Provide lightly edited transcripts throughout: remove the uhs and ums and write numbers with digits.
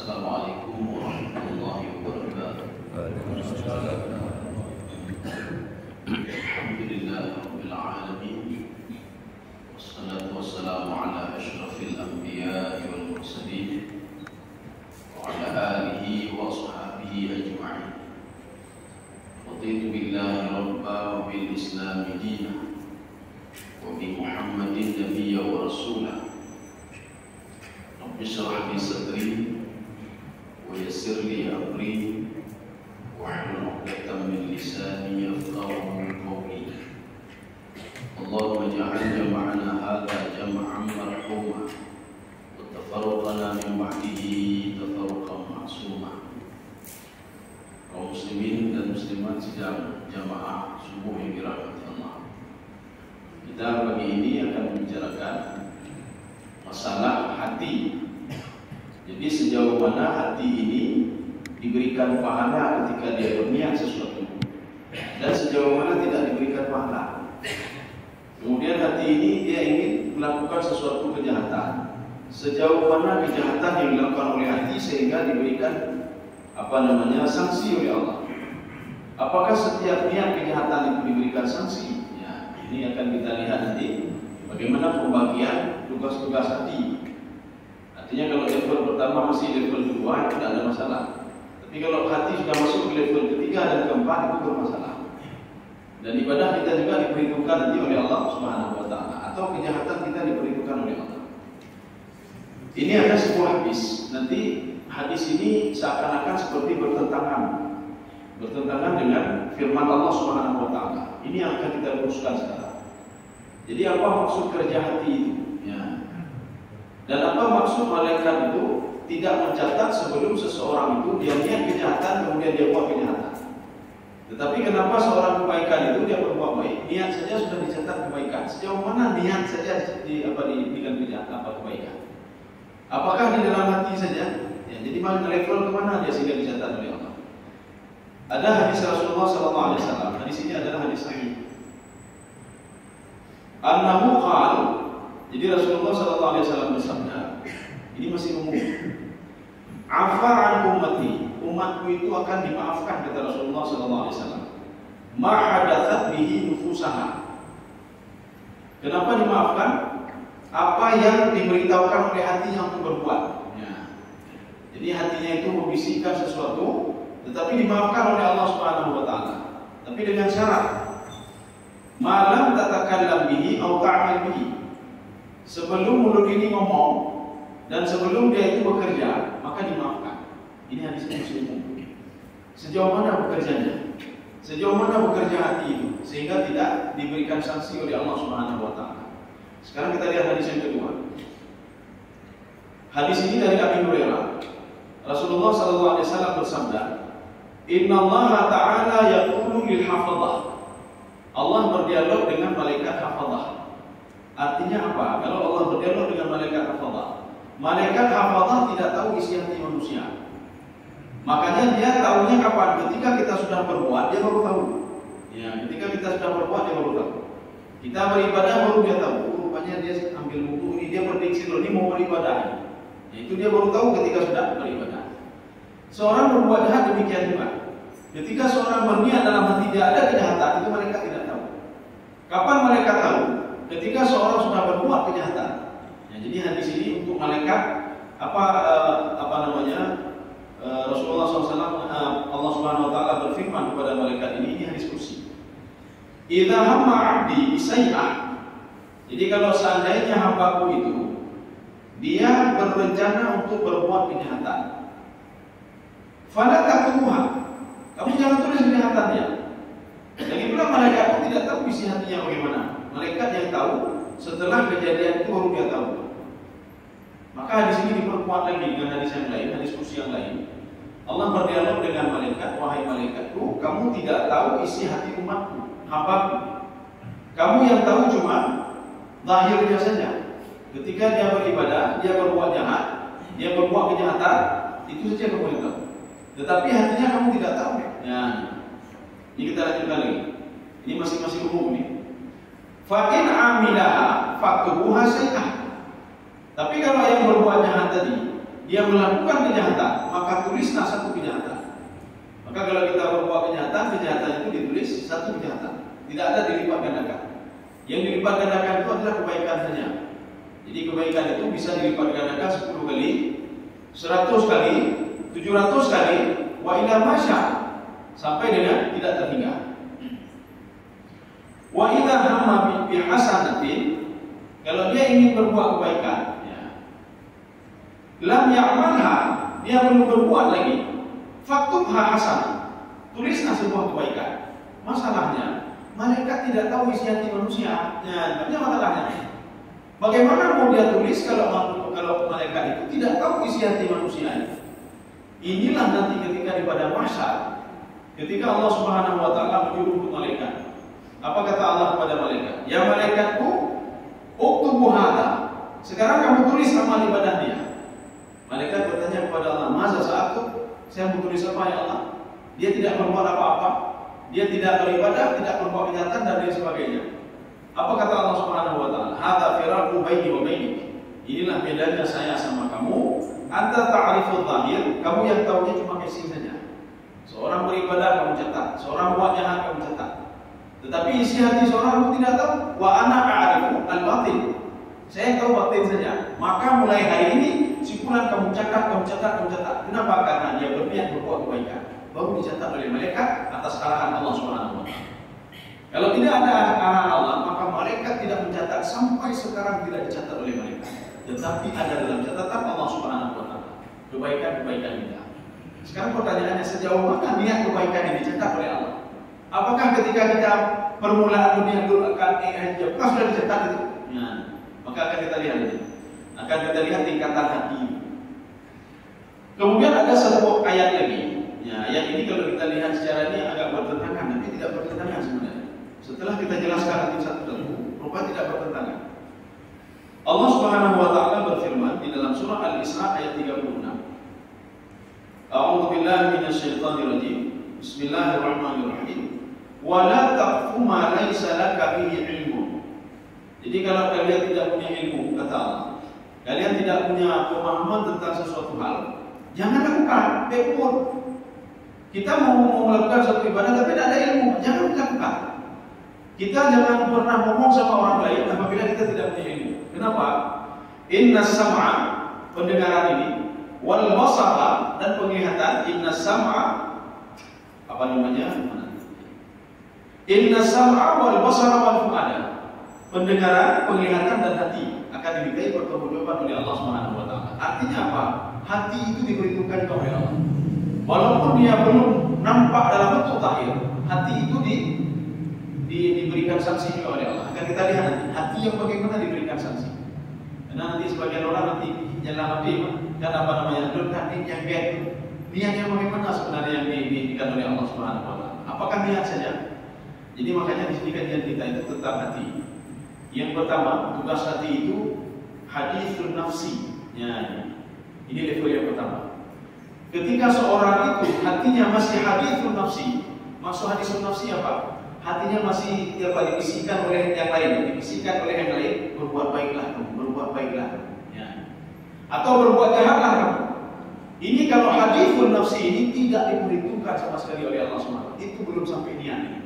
Assalamualaikum warahmatullahi wabarakatuh. Alhamdulillahirabbil alamin. Wassalatu wassalamu ala asyrafil anbiya'i wal mursalin wa ala alihi wa ashabihi ajma'in. Raditu billahi rabba wa bil islami dina wa bi Muhammadin nabiyya wa rasulah. Rabbi shrah li sadri wa yassir li amri wahlul 'uqdatam min lisani yafqahu qawli. Allahumma ij'al jam'ana hadha jam'an marhuma wa tafarraqana min ba'dihi tafarruqan ma'suma. Kaum muslimin dan muslimat sidang jamaah subuh yang dirahmati Allah. Kita pagi ini akan membicarakan masalah hati. Jadi sejauh mana hati ini diberikan pahala ketika dia berniat sesuatu, dan sejauh mana tidak diberikan pahala. Kemudian hati ini dia ingin melakukan sesuatu kejahatan, sejauh mana kejahatan yang dilakukan oleh hati sehingga diberikan sanksi oleh Allah. Apakah setiap niat kejahatan itu diberikan sanksi? Ya, ini akan kita lihat nanti bagaimana pembagian tugas-tugas hati. Artinya kalau level pertama masih level 2 tidak ada masalah. Tapi kalau hati sudah masuk ke level ketiga dan keempat itu bermasalah. Dan ibadah kita juga diperhitungkan nanti oleh Allah Subhanahu wa taala, atau kejahatan kita diperhitungkan oleh Allah. Ini ada sebuah hadis. Nanti hadis ini seakan-akan seperti bertentangan dengan firman Allah Subhanahu wa taala. Ini yang akan kita luruskan sekarang. Jadi apa maksud kerja hati itu? Ya. Dan apa maksud malaikat itu tidak mencatat sebelum seseorang itu dia niat kejahatan kemudian dia buat kejahatan. Tetapi kenapa seorang kebaikan itu dia berbuat baik, niat saja sudah dicatat kebaikan. Sejauh mana niat saja diberikan kebaikan? Apakah di dalam hati saja? Ya, jadi level kemana dia sehingga dicatat oleh Allah? Ada hadis Rasulullah SAW. Hadis ini adalah hadis sahih. Annahu qala, jadi Rasulullah SAW bersabda, ini masih umum. Afa an ummati, umatku itu akan dimaafkan, kata Rasulullah SAW. Ma hadatsat bihi nufusaha. Kenapa dimaafkan? Apa yang diberitahukan oleh hati yang berbuat. Ya. Jadi hatinya itu membisikkan sesuatu, tetapi dimaafkan oleh Allah Subhanahu wa taala. Tapi dengan syarat malam tatakallam bihi atau ta'mal bihi. Sebelum mulut ini ngomong dan sebelum dia itu bekerja, maka dimaafkan. Ini hadis Muslim. Sejauh mana bekerjanya? Sejauh mana bekerja hati itu sehingga tidak diberikan sanksi oleh Allah Subhanahu wa taala. Sekarang kita lihat hadis yang kedua. Hadis ini dari Abi Hurairah. Rasulullah SAW bersabda, "Inna Allah Ta'ala yaqulu lil hafadhah." Allah berdialog dengan malaikat hafadhah. Artinya apa? Kalau Allah berdialog dengan malaikat hafadhah tidak tahu isi hati manusia. Makanya dia tahunya kapan? Ketika kita sudah berbuat, dia baru tahu. Ya, ketika kita sudah berbuat, dia baru tahu. Kita beribadah baru dia tahu. Rupanya dia ambil wudu ini, dia prediksi loh, ini mau beribadah. Ya, itu dia baru tahu ketika sudah beribadah. Seorang berbuat jahat demikian juga. Ketika seorang berniat dalam hati dia ada kejahatan, itu mereka tidak tahu. Kapan mereka tahu? Ketika seorang sudah berbuat kejahatan. Ya, jadi hadis ini untuk malaikat Rasulullah SAW, Allah Subhanahu Wa Taala berfirman kepada malaikat ini hadis kursi. Idza hamma 'abdi bisay'ah. Jadi kalau seandainya hambaku itu dia berencana untuk berbuat kejahatan, fala taktubuha. Kamu jangan tulis kejahatannya. Lagi pula malaikat pun tidak tahu isi hatinya bagaimana. Malaikat yang tahu setelah kejadian itu baru dia tahu. Maka hadis ini diperkuat lagi dengan hadis yang lain, hadis kursi yang lain. Allah berdialog dengan malaikat, wahai malaikatku, kamu tidak tahu isi hati umatku, hambaku. Kamu yang tahu cuma zahirnya saja. Ketika dia beribadah, dia berbuat jahat, dia berbuat kejahatan, itu saja kamu yang tahu. Tetapi hatinya kamu tidak tahu. Ya, ini kita lanjutkan lagi. Ini masing-masing umum nih. Fa'in amilaha faktubuha say'ah. Tapi kalau yang berbuat jahat tadi, dia melakukan kejahatan, maka tulislah satu kejahatan. Maka kalau kita berbuat kejahatan itu ditulis satu kejahatan. Tidak ada dilipat gandakan. Yang dilipat gandakan itu adalah kebaikan saja. Jadi kebaikan itu bisa dilipat gandakan 10 kali, 100 kali, 700 kali, wa ila masya, sampai dengan tidak terhingga. Wa idza hamma bi hasanatin, kalau dia ingin berbuat kebaikan, ya, lam ya'malha, dia belum berbuat lagi, faktubha hasanah, tulislah sebuah kebaikan. Masalahnya, malaikat tidak tahu isi hati manusia. Ya, banyak masalahnya. Bagaimana mau dia tulis kalau malaikat itu tidak tahu isi hati manusia? Inilah nanti ketika di padang mahsyar, ketika Allah Subhanahu wa taala menyuruh malaikat. Apa kata Allah kepada malaikat? Ya malaikatku, uktubu hadza. Sekarang kamu tulis amal ibadah dia. Malaikat bertanya kepada Allah, "Masa saatku? Saya mau tulis apa ya Allah?" Dia tidak berbuat apa-apa. Dia tidak beribadah, tidak berbuat kejahatan dan lain sebagainya. Apa kata Allah Subhanahu wa taala? Hadza firaqu baini wa bainik. Inilah bedanya saya sama kamu. Anta ta'riful zahir, kamu yang tahunya cuma casing saja. Seorang beribadah kamu catat, seorang buat jahat kamu catat. Tetapi isi hati seorang kamu tidak tahu. Wa ana a'rifu al-batin. Saya tahu batin saja. Maka mulai hari ini simpulan kamu catat. Kenapa? Karena dia berniat berbuat kebaikan. Baru dicatat oleh malaikat atas arahan Allah Subhanahu wa taala. Kalau tidak ada arahan Allah, maka malaikat tidak mencatat, sampai sekarang tidak dicatat oleh malaikat. Tetapi ada dalam catatan Allah Subhanahu wa taala kebaikan-kebaikan kita. Sekarang pertanyaannya, sejauh mana niat kebaikan ini dicatat oleh Allah? Apakah ketika kita permulaan dunia dulu akan apakah sudah dicatat itu? Ya, maka akan kita lihat ini. Akan kita lihat tingkatan hati. Kemudian ada satu ayat lagi. Ya, ayat ini kalau kita lihat secara ini agak bertentangan, tapi tidak bertentangan sebenarnya. Setelah kita jelaskan nanti satu-satu, rupanya tidak bertentangan. Allah Subhanahu wa taala berfirman di dalam surah Al-Isra ayat 36. A'udzu billahi minasyaitonir rajim. Bismillahirrahmanirrahim. Wa la taqfu ma laysa laka bihi ilmun. Jadi kalau kalian tidak punya ilmu, kata Allah, kalian tidak punya pemahaman tentang sesuatu hal, jangan lakukan, tekun. Kita mau melakukan suatu ibadah tapi tidak ada ilmu, jangan lakukan. Kita jangan pernah ngomong sama orang lain apabila kita tidak punya ilmu. Kenapa? Inna sam'a, pendengaran ini, wal basara, dan penglihatan. Inna sam'a, apa namanya? Inna sam'a wal basara wal fu'ada. Pendengaran, penglihatan dan hati akan dimintai pertanggungjawaban oleh Allah Subhanahu wa taala. Artinya apa? Hati itu diperhitungkan oleh Allah. Walaupun dia belum nampak dalam bentuk zahir, hati itu diberikan sanksi juga oleh Allah. Akan kita lihat nanti hati yang bagaimana diberikan sanksi. Karena nanti sebagian orang nanti jalan hati dan apa namanya hati yang baik, niatnya bagaimana sebenarnya yang diberikan oleh Allah Subhanahu wa taala. Apakah niat saja? Jadi makanya di sini kajian kita itu tentang hati. Yang pertama, tugas hati itu hadithun nafsi. Ya, ini level yang pertama. Ketika seorang itu hatinya masih hadithun nafsi, maksud hadithun nafsi apa? Hatinya masih dibisikkan oleh yang lain, dibisikkan oleh yang lain, berbuat baiklah kamu, berbuat baiklah kamu, ya. Atau berbuat jahatlah kamu. Ini kalau hadithun nafsi ini tidak diperhitungkan sama sekali oleh Allah SWT. Itu belum sampai niat ini.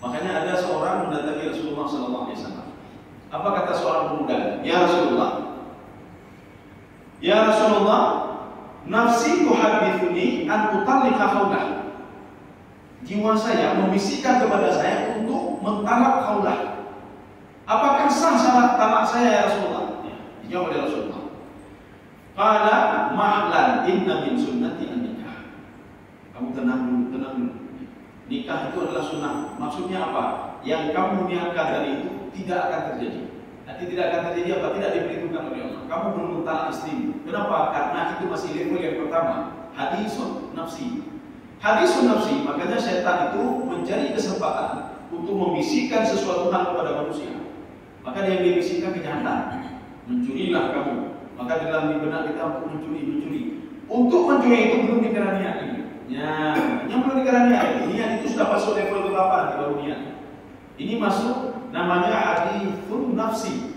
Makanya ada seorang mendatangi Rasulullah SAW. Apa kata seorang pemuda? Ya Rasulullah, nafsi tuhadithuni an utallika khawlah. Jiwa saya membisikkan kepada saya untuk mentalak khawlah. Apakah sah salat talak saya ya Rasulullah? Ya, dijawab oleh Rasulullah. Qala ma'lan inna min sunnati an nikah. Kamu tenang dulu. Nikah itu adalah sunnah. Maksudnya apa? Yang kamu niatkan tadi itu tidak akan terjadi. Nanti tidak akan terjadi apa? Tidak diperhitungkan oleh Allah. Kamu belum mentalak istrimu. Kenapa? Karena itu masih level yang pertama. Hadisun nafsi. Hadisun nafsi, makanya setan itu mencari kesempatan untuk membisikkan sesuatu hal kepada manusia. Maka dia membisikkan kejahatan. Mencurilah kamu. Maka dalam benak kita untuk mencuri. Untuk mencuri itu belum dikira niat ini. Ya, yang belum dikira niat. Niat itu sudah masuk level berapa nanti baru niat. Ini masuk namanya hadithun nafsi.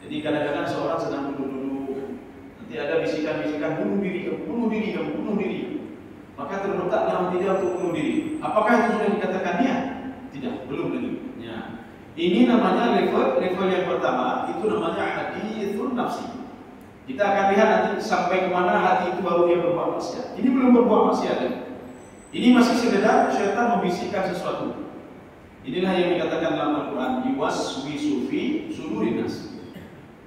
Jadi kadang-kadang seorang sedang duduk-duduk, nanti ada bisikan-bisikan bunuh diri, bunuh diri, bunuh diri. Maka terletak dalam tidak untuk bunuh diri. Apakah itu sudah dikatakan niat? Tidak, belum lagi. Ya. Ini namanya level yang pertama, itu namanya hadithun nafsi. Kita akan lihat nanti sampai kemana hati itu baru dia berbuat maksiat. Ini belum berbuat maksiat. Ini masih sekedar syaitan membisikkan sesuatu. Inilah yang dikatakan dalam Al-Quran, yuwaswisu fi sudurin nas.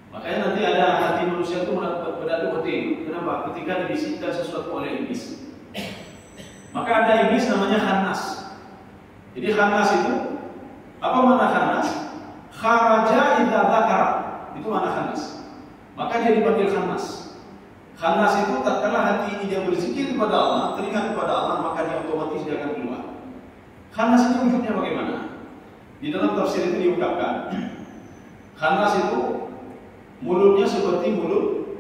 Makanya nanti ada hati manusia itu beradu hati. Kenapa? Ketika dibisikkan sesuatu oleh iblis. Maka ada iblis namanya khannas. Jadi khannas itu, apa makna khannas? Kharaja idza dzakara. Itu makna khannas. Maka dia dipanggil khannas. Khannas itu tatkala hati ini dia berzikir kepada Allah, teringat kepada Allah, maka dia otomatis dia akan keluar. Khannas itu wujudnya bagaimana? Di dalam tafsir itu diungkapkan, khannas itu mulutnya seperti mulut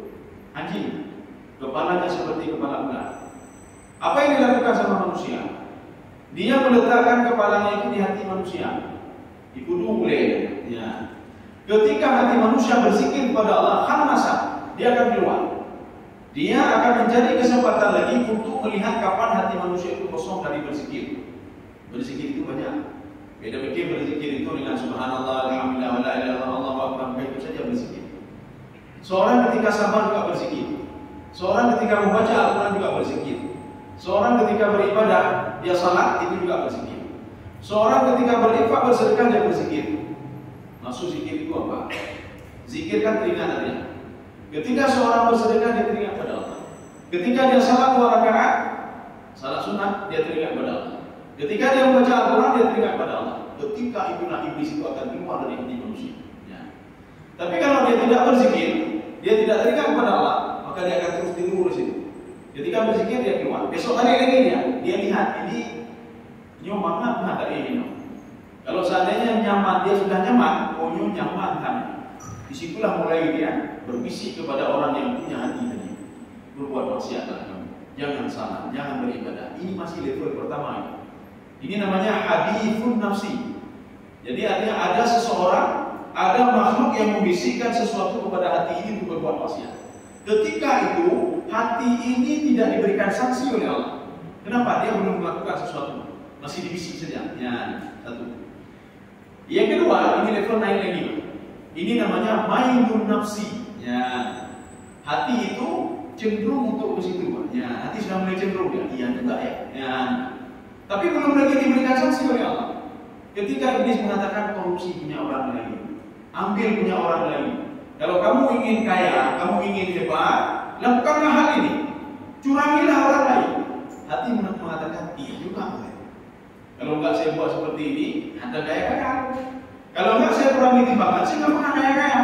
anjing, kepalanya seperti kepala ular. Apa yang dilakukan sama manusia? Dia meletakkan kepalanya itu di hati manusia, di kudu mulai. Ya. Ketika hati manusia berzikir kepada Allah, khanasa, dia akan keluar. Dia akan mencari kesempatan lagi untuk melihat kapan hati manusia itu kosong dari berzikir. Berzikir itu banyak. Beda pikir berzikir itu dengan subhanallah, alhamdulillah, wa la ilaha illallah, Allahu akbar, itu saja berzikir. Seorang ketika sabar juga berzikir. Seorang ketika membaca Al-Quran juga berzikir. Seorang ketika beribadah, dia salat, itu juga berzikir. Seorang ketika berinfak, bersedekah, dia berzikir. Maksud zikir itu apa? Zikir kan teringat dia. Ketika seorang bersedekah, dia teringat pada Allah. Ketika dia salat 2 rakaat, salat sunat, dia teringat pada Allah. Ketika dia membaca Al-Quran, dia teringat pada Allah. Ketika itulah iblis itu akan keluar dari hati manusia. Ya. Tapi kalau dia tidak berzikir, dia tidak teringat kepada Allah, maka dia akan terus tidur di situ. Ketika berzikir, dia keluar. Besok hari lagi dia lihat ini nyoman mana tak ini. Kalau seandainya nyaman, dia sudah nyaman, nyaman kan. Disitulah mulai dia berbisik kepada orang yang punya hati tadi. Berbuat maksiatlah kamu. Jangan salah, jangan beribadah. Ini masih level pertama. Ini namanya hadithun nafsi. Jadi artinya ada seseorang, ada makhluk yang membisikkan sesuatu kepada hati ini untuk berbuat maksiat. Ketika itu hati ini tidak diberikan sanksi oleh Allah. Kenapa? Dia belum melakukan sesuatu, masih dibisik saja. Ya, satu. Yang kedua, ini level naik lagi. Ini namanya mailun nafsi. Ya, hati itu cenderung untuk ke situ. Ya, hati sudah mulai cenderung ya. Iya juga ya. Ya. Tapi belum lagi diberikan sanksi oleh Allah. Ketika iblis mengatakan korupsi punya orang lain, ambil punya orang lain. Kalau kamu ingin kaya, kamu ingin hebat, lakukanlah hal ini. Curangilah orang lain. Hati mengatakan iya juga. Kalau enggak saya buat seperti ini, Anda kaya-kaya. Kalau enggak saya kurangi timbangan, saya enggak pernah kaya-kaya.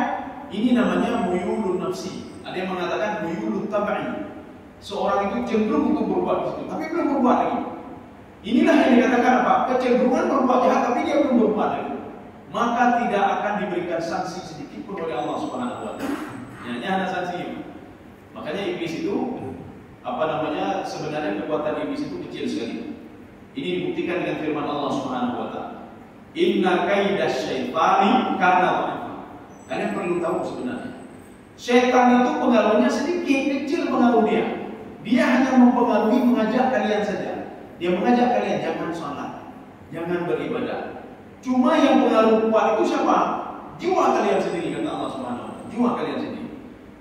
Ini namanya muyulun nafsi. Ada yang mengatakan muyulun tabai. Seorang itu cenderung untuk berbuat itu, tapi belum berbuat lagi. Inilah yang dikatakan apa? Kecenderungan berbuat jahat, tapi dia belum berbuat lagi. Maka tidak akan diberikan sanksi sedikit pun oleh Allah Subhanahu wa taala. Hanya ada sanksi. Makanya iblis itu sebenarnya kekuatan iblis itu kecil sekali. Ini dibuktikan dengan firman Allah Subhanahu wa taala. Inna kaidas syaitani kana dha'ifa. Kalian perlu tahu sebenarnya. Syaitan itu pengaruhnya sedikit, kecil pengaruh dia. Dia hanya mempengaruhi, mengajak kalian saja. Dia mengajak kalian jangan sholat, jangan beribadah. Cuma yang pengaruh kuat itu siapa? Jiwa kalian sendiri, kata Allah Subhanahu wa taala. Jiwa kalian sendiri.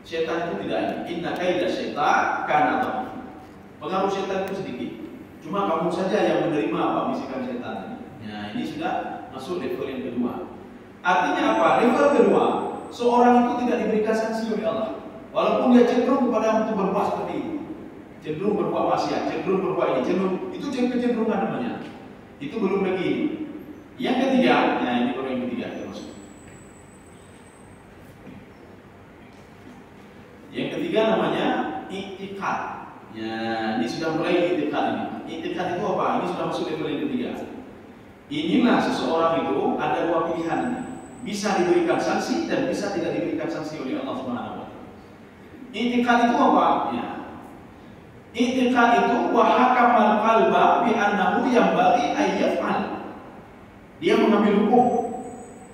Syaitan itu tidak ada. Inna kaidas syaitan kana dha'ifa. Pengaruh syaitan itu sedikit. Cuma kamu saja yang menerima apa bisikan syaitan tadi. Nah, ini sudah masuk level yang kedua. Artinya apa? Level kedua, seorang itu tidak diberikan sanksi oleh Allah. Walaupun dia cenderung kepada untuk berbuat seperti itu. Cenderung berbuat maksiat, cenderung berbuat ini, itu kecenderungan namanya. Itu belum lagi. Yang ketiga, nah ini baru yang ketiga termasuk. Yang ketiga namanya i'tiqad. Ya, ini sudah mulai i'tiqad ini. I'tiqad itu apa? Ini sudah masuk level yang ketiga. Inilah seseorang itu ada dua pilihan. Bisa diberikan sanksi dan bisa tidak diberikan sanksi oleh Allah Subhanahu wa taala. I'tiqad itu apa? Ya. I'tiqad itu wa hakamal qalba bi annahu yanbaghi ay yaf'al. Dia mengambil hukum.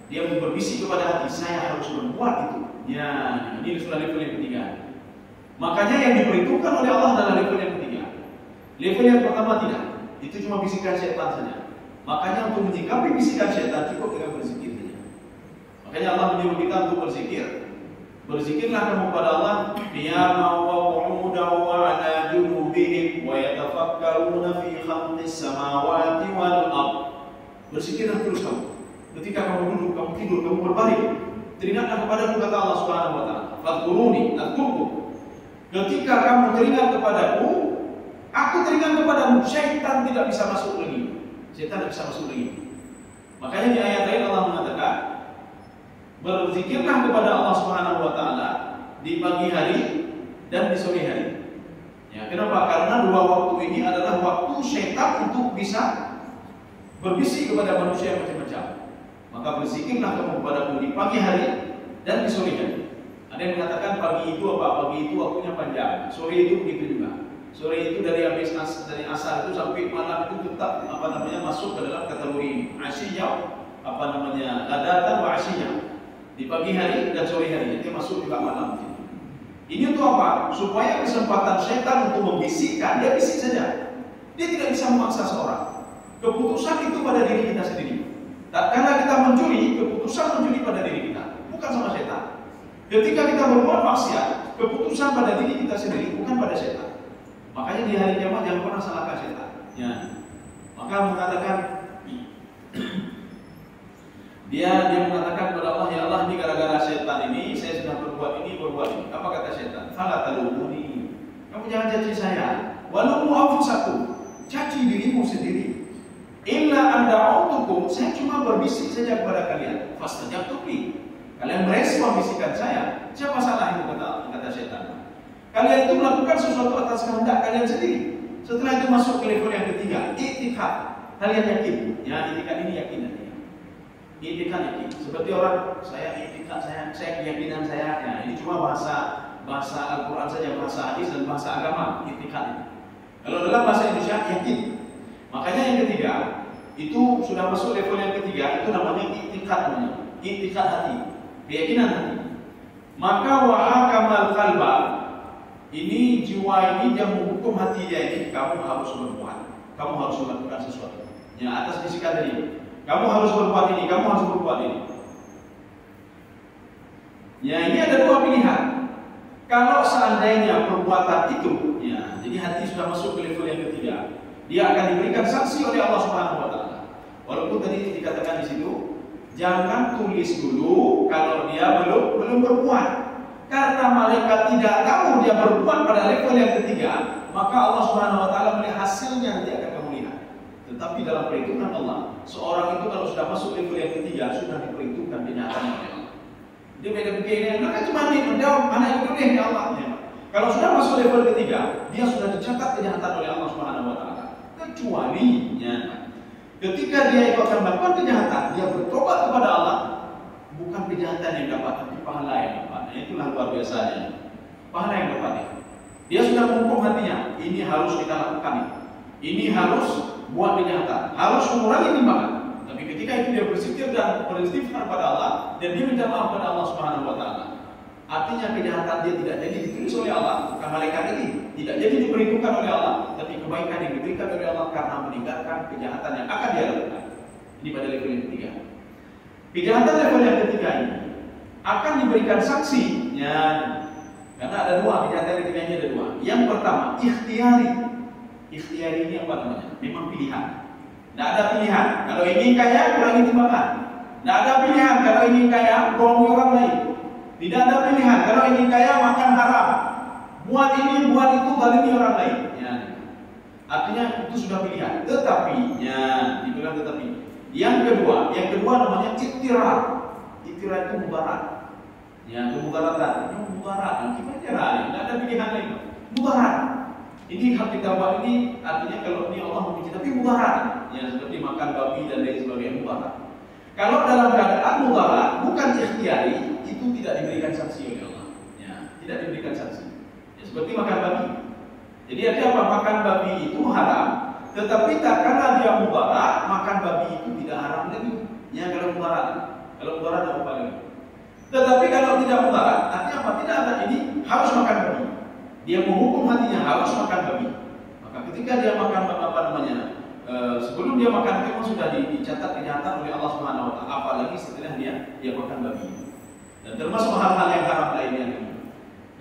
Dia berbisik kepada hati, saya harus berbuat itu. Ya, ini sudah level yang ketiga. Makanya yang diperhitungkan oleh Allah adalah level yang ketiga. Level yang pertama tidak. Itu cuma bisikan syaitan saja. Makanya untuk menyikapi bisikan syaitan cukup dengan berzikir saja. Makanya Allah menyuruh kita untuk berzikir. Berzikirlah kamu kepada Allah qiyaman wa qu'udan wa 'ala junubihim wa yatafakkaruna fi khalqis samawati wal ardh. Berzikirlah terus kamu. Ketika kamu duduk, kamu tidur, kamu berbaring, teringatlah kepadaku kata Allah Subhanahu wa taala. Fadhkuruni adkurkum. Ketika kamu teringat kepadaku, aku teringat kepadamu. Syaitan tidak bisa masuk lagi. Syaitan tidak bisa masuk lagi. Makanya di ayat lain Allah mengatakan, berzikirlah kepada Allah Subhanahu wa taala di pagi hari dan di sore hari. Ya, kenapa? Karena dua waktu ini adalah waktu syaitan untuk bisa berbisik kepada manusia macam-macam. Maka berzikirlah kamu kepadaku di pagi hari dan di sore hari. Ada yang mengatakan pagi itu apa? Pagi itu waktunya panjang. Sore itu begitu juga. Sore itu dari dari asar itu sampai malam itu tetap masuk ke dalam kategori asyiyah, ladatan wa asyiyah. Di pagi hari dan sore hari itu masuk juga malam. Ini untuk apa? Supaya kesempatan syaitan untuk membisikkan, dia bisik saja. Dia tidak bisa memaksa seorang. Keputusan itu pada diri kita sendiri. Karena kita mencuri, keputusan mencuri pada diri kita, bukan sama setan. Ketika kita berbuat maksiat, keputusan pada diri kita sendiri, bukan pada setan. Makanya di hari kiamat jangan pernah salahkan setan. Ya. Maka mengatakan dia mengatakan kepada Allah, ya Allah, ini gara-gara setan ini saya sudah berbuat ini. Apa kata setan? Fala talumuni. Kamu jangan caci saya. Walumu anfusakum. Caci dirimu sendiri. Illa anda autukum, saya cuma berbisik saja kepada kalian. Fastajabtum li. Kalian merespon bisikan saya. Siapa salah itu kata setan? Kalian itu melakukan sesuatu atas kehendak kalian sendiri. Setelah itu masuk ke level yang ketiga, i'tikad. Kalian yakin? Ya, i'tikad ini yakin nanti. I'tikad yakin. Seperti orang saya i'tikad saya keyakinan saya. Ya, ini cuma bahasa Al-Qur'an saja, bahasa hadis dan bahasa agama. I'tikad ini. Kalau dalam bahasa Indonesia yakin. Makanya yang ketiga itu sudah masuk level yang ketiga, itu namanya i'tikad hati, keyakinan hati. Maka wahakamal qalba, ini jiwa ini yang menghukum hati dia ini, kamu harus berbuat, kamu harus melakukan sesuatu. Ya, atas bisikan tadi, kamu harus berbuat ini, kamu harus berbuat ini. Ya, ini ada dua pilihan. Kalau seandainya perbuatan itu, ya, jadi hati sudah masuk ke level yang ketiga. Dia akan diberikan sanksi oleh Allah Subhanahu wa taala. Walaupun tadi dikatakan di situ, jangan tulis dulu kalau dia belum berbuat. Karena malaikat tidak tahu dia berbuat pada level yang ketiga, maka Allah Subhanahu wa taala melihat hasilnya nanti akan kamu lihat. Tetapi dalam perhitungan Allah, seorang itu kalau sudah masuk level yang ketiga sudah diperhitungkan kenyataannya oleh Allah. Dia beda begini, kan cuma dia menjawab mana itu deh ya Allah. Kalau sudah masuk level ketiga, dia sudah dicatat kejahatan oleh Allah Subhanahu wa taala. Kecuali ketika dia itu akan melakukan kejahatan, dia bertobat kepada Allah, bukan kejahatan yang dapat, tapi pahala yang dapat. Nah, itulah luar biasanya. Pahala yang dapat. Dia sudah menghukum hatinya, ini harus kita lakukan. Ini harus buat kejahatan, harus mengurangi timbangan. Tapi ketika itu dia berzikir dan beristighfar pada Allah dan dia minta maaf pada Allah Subhanahu wa taala. Artinya kejahatan dia tidak jadi ditulis oleh Allah, bukan malaikat ini, tidak jadi diperhitungkan oleh Allah, tapi kebaikan yang diberikan oleh Allah karena meninggalkan kejahatan yang akan dia lakukan. Ini pada level yang ketiga. Kejahatan level yang ketiga ini akan diberikan sanksinya, karena ada dua, kejahatan yang ketiga ini ada dua. Yang pertama, ikhtiyari. Ikhtiyari ini apa namanya? Memang pilihan. Tidak ada pilihan. Kalau ingin kaya, kurangi timbangan. Tidak ada pilihan. Kalau ingin kaya, bohongi orang lain. Tidak ada pilihan. Kalau ingin kaya, makan haram. Buat ini, buat itu, zalimi orang lain. Ya. Artinya itu sudah pilihan. Tetapi, ya, dibilang tetapi. Yang kedua namanya iktirar. Iktirar itu mudarat. Ya, itu mudaratan. Ini mudarat. Gimana caranya? Tidak ada pilihan lain. Mudarat. Ini hak kita buat ini artinya kalau ini Allah membenci, tapi mudarat. Ya, seperti makan babi dan lain sebagainya, mudarat. Kalau dalam keadaan mudarat, bukan ikhtiari, itu tidak diberikan sanksi oleh Allah. Ya, tidak diberikan sanksi. Ya, seperti makan babi. Jadi artinya apa? Makan babi itu haram, tetapi tak karena dia mudarat, makan babi itu tidak haram lagi. Ya, kalau mudarat apa lagi? Tetapi kalau tidak mudarat, artinya apa? Tidak ada ini harus makan babi. Dia menghukum hatinya harus makan babi. Maka ketika dia makan sebelum dia makan itu memang sudah dicatat kejahatan oleh Allah Subhanahu wa taala, apalagi setelah dia makan babi. Dan termasuk hal-hal yang haram lainnya.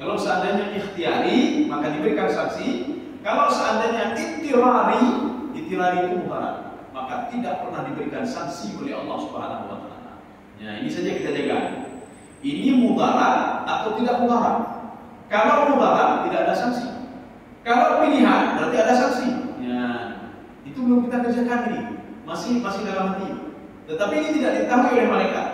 Kalau seandainya ikhtiari maka diberikan sanksi. Kalau seandainya itirari itu mudarat, maka tidak pernah diberikan sanksi oleh Allah Subhanahu wa taala. Ya, ini saja kita jaga. Ini mudarat atau tidak mudarat. Kalau mudarat tidak ada sanksi. Kalau pilihan berarti ada sanksi. Ya, itu belum kita kerjakan ini. Masih dalam hati. Tetapi ini tidak diketahui oleh malaikat,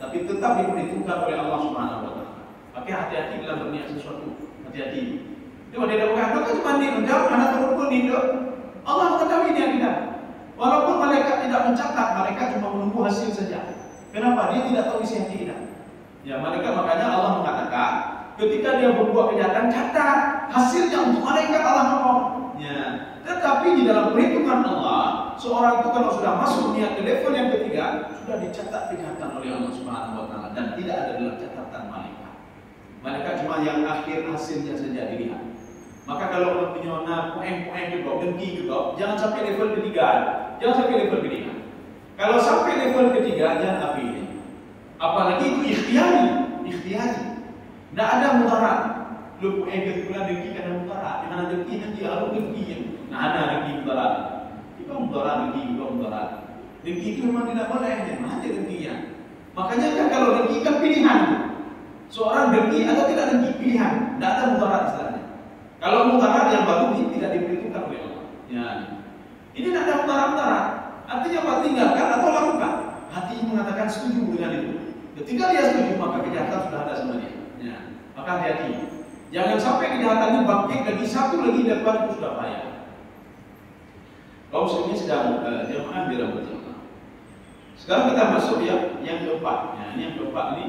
tapi tetap diperhitungkan oleh Allah Subhanahu wa taala. Maka hati-hati dalam berniat sesuatu. Hati-hati. Cuma dia berkata, "Kau cuma ni menjawab anak turun itu." Allah mengetahui niat kita. Walaupun malaikat tidak mencatat, malaikat cuma menunggu hasil saja. Kenapa? Dia tidak tahu isi hati kita. Ya, malaikat makanya Allah mengatakan, ketika dia berbuat kejahatan, catat hasilnya untuk malaikat Allah ngomong. Ya. Tetapi di dalam perhitungan Allah, seorang itu kalau sudah masuk niat ke level yang ketiga, sudah dicatat kejahatan oleh Allah Subhanahu wa taala dan tidak ada dalam catatan malaikat. Malaikat cuma yang akhir hasilnya saja dilihat. Maka kalau menyona poeng-poeng juga, dengki juga, jangan sampai level ketiga. Jangan sampai level ketiga. Kalau sampai level ketiga, jangan api ini. Apalagi itu ikhtiari. Tidak ada mudarat. Lu poeng kesimpulan dengki karena mudarat. Yang ada dengki nanti lalu dengki. Nah ada dengki mudarat. Kita mudarat dengki juga mudarat. Dengki itu memang tidak boleh. Mana ada dengkinya? Makanya kan kalau dengki kan pilihan. Seorang dengki atau tidak dengki pilihan. Tidak ada mudarat istilahnya. Kalau mudarat yang baru ini tidak diperhitungkan oleh Allah. Ya. Ini tidak ada mudarat. Artinya apa? Tinggalkan atau lakukan. Hati mengatakan setuju dengan itu. Ketika dia setuju maka kejahatan sudah ada sama dia. Ya. Maka hati-hati. Jangan sampai kejahatan ini bangkit lagi satu lagi depan itu sudah bahaya. Kaum muslimin sedang jamaah di dalam berjamaah. Sekarang kita masuk ya yang keempat. Ya, ini yang keempat ini.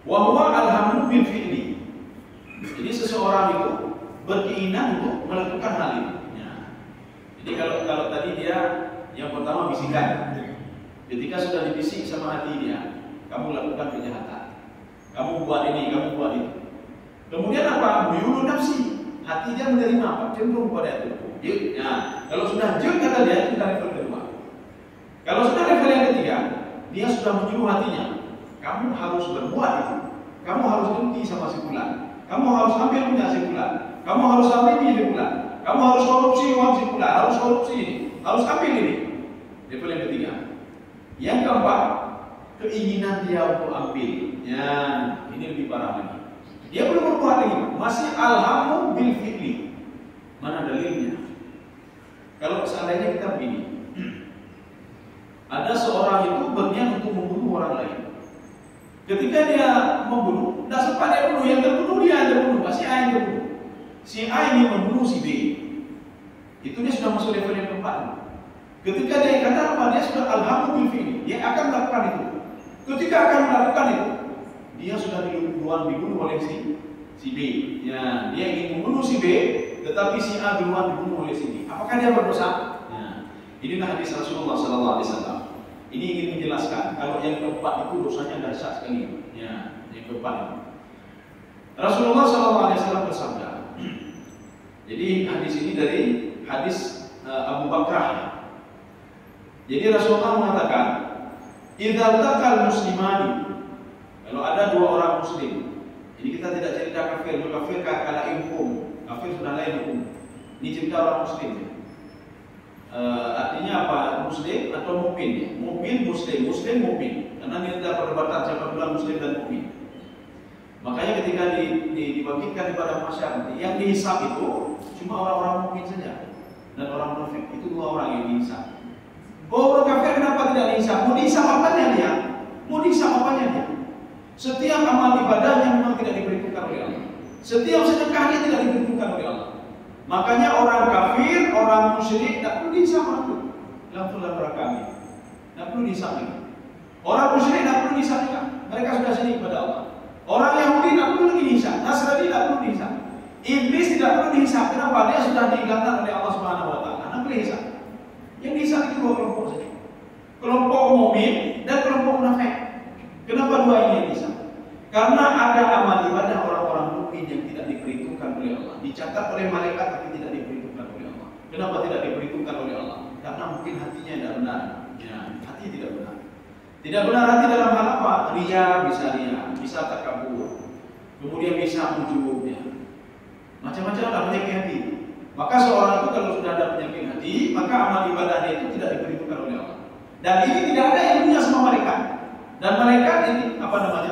Wa huwa alhamu bil fi'li. Jadi seseorang itu berkeinginan untuk melakukan hal ini. Ya. Jadi kalau tadi dia yang pertama bisikan. Ketika sudah dibisik sama hati dia, kamu lakukan kejahatan. Kamu buat ini, kamu buat itu. Kemudian apa? Muyulu nafsi. Hati dia menerima apa? Cenderung pada itu. Nah, kalau sudah jauh kata dia, itu level kedua. Kalau sudah level yang ketiga, dia sudah menyuruh hatinya. Kamu harus berbuat itu. Kamu harus dengki sama si fulan. Kamu harus ambil punya si fulan. Kamu harus ambil punya si fulan. Kamu harus korupsi uang si fulan. Harus korupsi ini. Harus ambil ini. Level yang ketiga. Yang keempat, keinginan dia untuk ambil. Ya, ini lebih parah lagi. Dia belum berbuat lagi. Masih alhamu bil fi'li. Mana dalilnya? Kalau seandainya kita begini, ada seorang itu berniat untuk membunuh orang lain. Ketika dia membunuh, tidak sempat dia bunuh, yang terbunuh dia yang terbunuh, si A yang terbunuh. Si A ini membunuh si B. Itu dia sudah masuk level yang keempat. Ketika dia kata apa? Dia sudah alhamu bil fi'li. Dia akan melakukan itu. Ketika akan melakukan itu, dia sudah dibunuh oleh si B. Ya, dia ingin membunuh si B, tetapi si A duluan dibunuh oleh si B. Apakah dia berdosa? Ya. Inilah hadis Rasulullah SAW. Ini ingin menjelaskan kalau yang keempat itu dosanya dahsyat sekali. Ya, yang keempat itu. Rasulullah SAW bersabda. Jadi hadis ini dari hadis Abu Bakrah. Jadi Rasulullah mengatakan, "Idza taqal muslimani." Kalau ada dua orang muslim. Jadi kita tidak cerita kafir, kafir kalah hukum. Kafir sudah lain hukum. Ini cerita orang muslim. Artinya apa? Muslim atau mukmin? Mukmin, muslim, muslim, mukmin. Karena ini ada perdebatan siapa dulu muslim dan mukmin. Makanya ketika dibangkitkan kepada masyarakat, yang dihisab itu cuma orang-orang mukmin saja dan orang munafik. Itu dua orang yang dihisab. Oh, orang kafir kenapa tidak dihisab? Mau dihisab apanya dia? Mau dihisab apanya dia? Setiap amal ibadahnya memang tidak diperhitungkan oleh Allah. Setiap sedekahnya tidak diperhitungkan oleh Allah. Makanya orang kafir, orang musyrik tak perlu dihisab itu. Dalam neraka kami. Tak perlu dihisab lagi. Orang musyrik tak perlu dihisab juga. Mereka sudah syirik kepada Allah. Orang Yahudi tak perlu lagi dihisab. Nasrani tak perlu dihisab. Iblis tidak perlu dihisab. Kenapa? Dia sudah diingatkan oleh Allah Subhanahu wa taala. Tak perlu dihisab. Yang dihisab itu dua kelompok saja. Kelompok mukmin dan kelompok munafik. Kenapa dua ini yang dihisab? Karena ada amal ibadah orang-orang mukmin tauhid yang tidak diperhitungkan oleh Allah, dicatat oleh malaikat tapi tidak diperhitungkan oleh Allah. Kenapa tidak diperhitungkan oleh Allah? Karena mungkin hatinya tidak benar. Ya, hati tidak benar. Tidak benar hati dalam hal apa? Ria, bisa takabur, kemudian bisa ujub, ya. Macam-macam lah penyakit hati. Maka seorang itu kalau sudah ada penyakit hati, maka amal ibadahnya itu tidak diperhitungkan oleh Allah. Dan ini tidak ada yang punya sama malaikat. Dan malaikat ini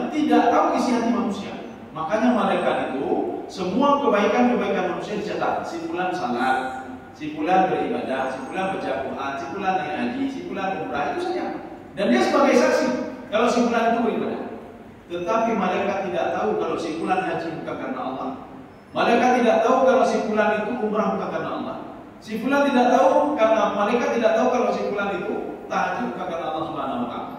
tidak tahu isi hati manusia. Makanya malaikat itu semua kebaikan-kebaikan manusia dicatat. Si fulan salat, si fulan beribadah, si fulan baca Quran, si fulan naik haji, si fulan umrah, itu saja. Dan dia sebagai saksi kalau si fulan itu beribadah. Tetapi malaikat tidak tahu kalau si fulan haji bukan karena Allah. Malaikat tidak tahu kalau si fulan itu umrah bukan karena Allah. Si fulan tidak tahu karena malaikat tidak tahu kalau si fulan itu tahajud bukan karena Allah Subhanahu wa taala.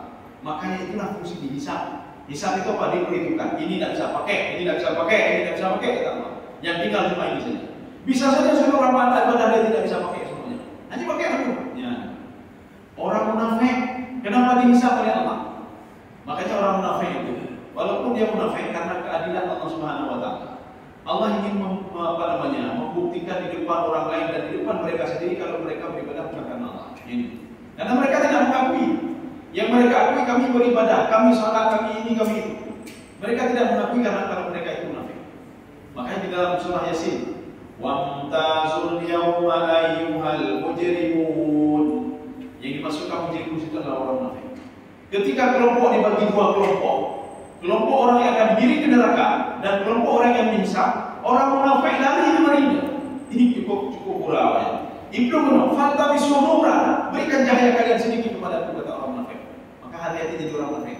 Makanya itulah fungsi dihisab. Hisab itu apa? Diperhitungkan. Ini tidak bisa pakai, ini tidak bisa pakai, ini tidak bisa pakai, kata Allah. Yang tinggal cuma ini saja. Bisa saja seluruh amal ibadah dia tidak bisa pakai semuanya. Hanya pakai apa? Ya. Orang munafik, kenapa dihisab oleh Allah? Makanya orang munafik itu, walaupun dia munafik karena keadilan Allah Subhanahu wa taala. Allah ingin membuktikan di depan orang lain dan di depan mereka sendiri kalau mereka beribadah bukan karena Allah. Ini. Karena mereka tidak mengakui. Yang mereka akui kami beribadah, kami salat, kami ini, kami itu. Mereka tidak mengakui karena kalau mereka itu munafik. Makanya di dalam surah Yasin, wamtazul yawma ayyuhal mujrimun. Yang dimasukkan mujrimun itu adalah orang munafik. Ketika kelompok dibagi dua kelompok, kelompok orang yang akan diri ke neraka dan kelompok orang yang menyesat, orang munafik lari darinya. Ini cukup gurau. Ibnu Munaf, "Fanta bisunura, berikan cahaya kalian sedikit kepada aku," kata orang munafik. Maka hati-hati jadi orang munafik.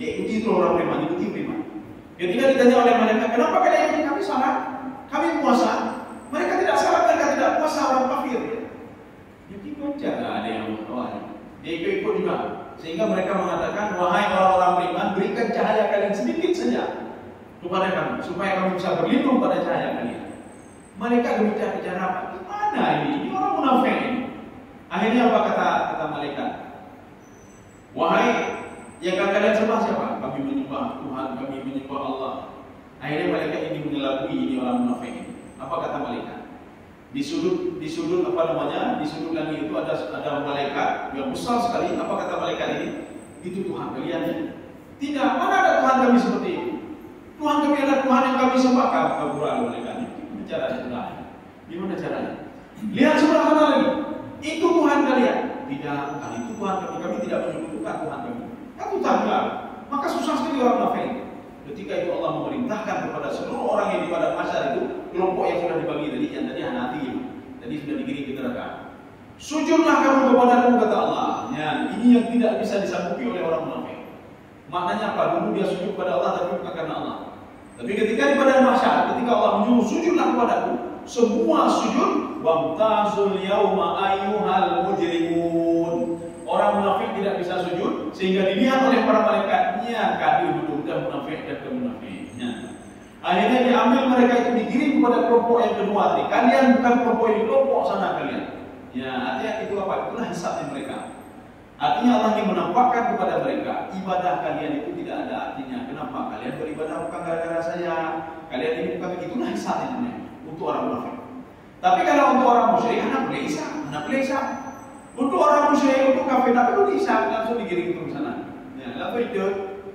Ya ikuti itu orang beriman, ikuti beriman. Ketika ditanya oleh malaikat, "Kenapa kalian ikuti kami salat? Kami puasa?" Mereka tidak salat, mereka tidak puasa, orang kafir. Ya ikut saja, ada yang mengatakan. Dia ikut juga. Sehingga mereka mengatakan, "Wahai orang-orang beriman, berikan cahaya kalian sedikit saja kepada kami, supaya kami bisa berlindung pada cahaya kalian." Malaikat berbicara apa? Mana ini orang munafik ini. Akhirnya apa kata malaikat? Wahai yang kalian sembah siapa? Kami menyembah Tuhan, kami menyembah Allah. Akhirnya malaikat ini mengelabui ini orang munafik ini. Apa kata malaikat? Di sudut Di sudut langit itu ada malaikat yang besar sekali. Apa kata malaikat ini? Itu Tuhan kalian ya? Tidak, mana ada Tuhan kami seperti itu? Tuhan kami adalah Tuhan yang kami sembah. Kabur malaikat ini. Gimana caranya? Lihat sebelah mana lagi. Itu Tuhan kalian. Tidak, bukan itu Tuhan kami. Kami tidak menyebutkan Tuhan kami. Kan Tuhan bilang. Maka susah sekali orang munafik. Ketika itu Allah memerintahkan kepada seluruh orang yang di padang mahsyar itu, kelompok yang sudah dibagi tadi, yang tadi Hanafi, tadi sudah digiring ke neraka. Sujudlah kamu kepadaku, kata Allah. Ya, ini yang tidak bisa disanggupi oleh orang munafik. Maknanya apa? Dulu dia sujud kepada Allah tapi bukan karena Allah. Tapi ketika di padang mahsyar, ketika Allah menyuruh sujudlah kepadaku, semua sujud. Wamtazul yauma ayyuhal mujrimun. Orang munafik tidak bisa sujud sehingga dilihat oleh para malaikatnya kafir betul-betul munafik dan kemunafiknya. Akhirnya diambil mereka itu digiring kepada kelompok yang kedua tadi. Kalian bukan kelompok ini, kelompok sana kalian. Ya, artinya itu apa? Itulah hisabnya mereka. Artinya Allah ingin menampakkan kepada mereka ibadah kalian itu tidak ada artinya. Kenapa? Kalian beribadah bukan gara-gara saya. Kalian ini bukan, itulah hisabnya untuk orang munafik. Tapi kalau untuk orang musyrik, anak boleh hisab. Untuk orang musyrik, untuk kafir, tapi itu dihisab, langsung digiring ke sana. Ya, lalu itu,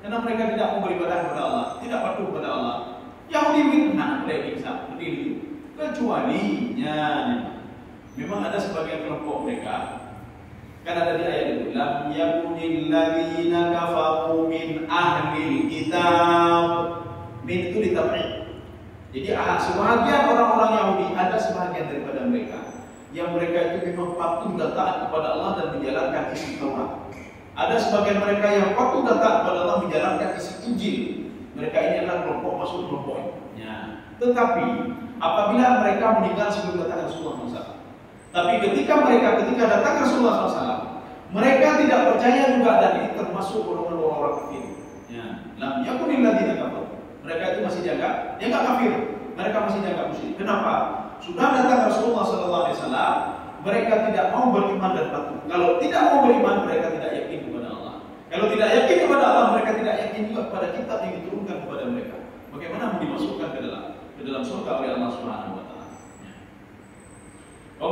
karena mereka tidak mau beribadah kepada Allah, tidak patuh kepada Allah. Yahudi begitu, boleh dihisab, berdiri. Kecualinya, memang ada sebagian kelompok mereka. Kan ada di ayat itu, lam yakunil ladzina kafaru min ahlil kitab. Min itu ditab'id. Jadi sebahagian orang-orang Yahudi, ada sebahagian daripada mereka yang mereka itu memang patuh dan taat kepada Allah dan menjalankan isi Taurat. Ada sebagian mereka yang patuh dan taat kepada Allah menjalankan isi Injil. Mereka ini adalah kelompok masuk kelompok ini. Ya. Tetapi apabila mereka meninggal sebelum datang Rasulullah SAW. Tapi ketika datang Rasulullah SAW, mereka tidak percaya juga dan ini termasuk golongan orang kafir. Ya. Lam yakunil ladzina kafaru. Mereka itu masih jaga, dia nggak kafir. Mereka masih jaga musyrik. Kenapa? Sudah datang Rasulullah SAW, mereka tidak mau beriman dan patuh. Kalau tidak mau beriman, mereka tidak yakin kepada Allah. Kalau tidak yakin kepada Allah, mereka tidak yakin juga kepada kitab yang diturunkan kepada mereka. Bagaimana mau dimasukkan ke dalam?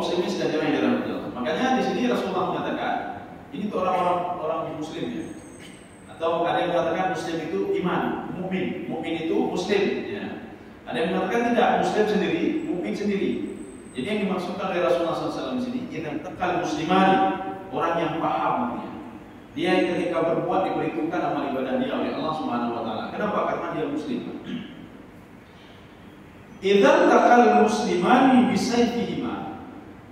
muslimin sudah jamaah dalam jalan. Makanya di sini Rasulullah mengatakan, ini tuh orang muslim ya. Atau ada yang mengatakan muslim itu iman, mukmin. Mukmin itu muslim ya. Ada yang mengatakan tidak, muslim sendiri, mukmin sendiri. Jadi yang dimaksudkan oleh Rasulullah SAW di sini, yang tekal muslimani, orang yang paham ya. Dia ketika berbuat diperhitungkan amal ibadah dia oleh Allah Subhanahu wa taala. Kenapa? Karena dia muslim. Idzan takal muslimani bisayfihima.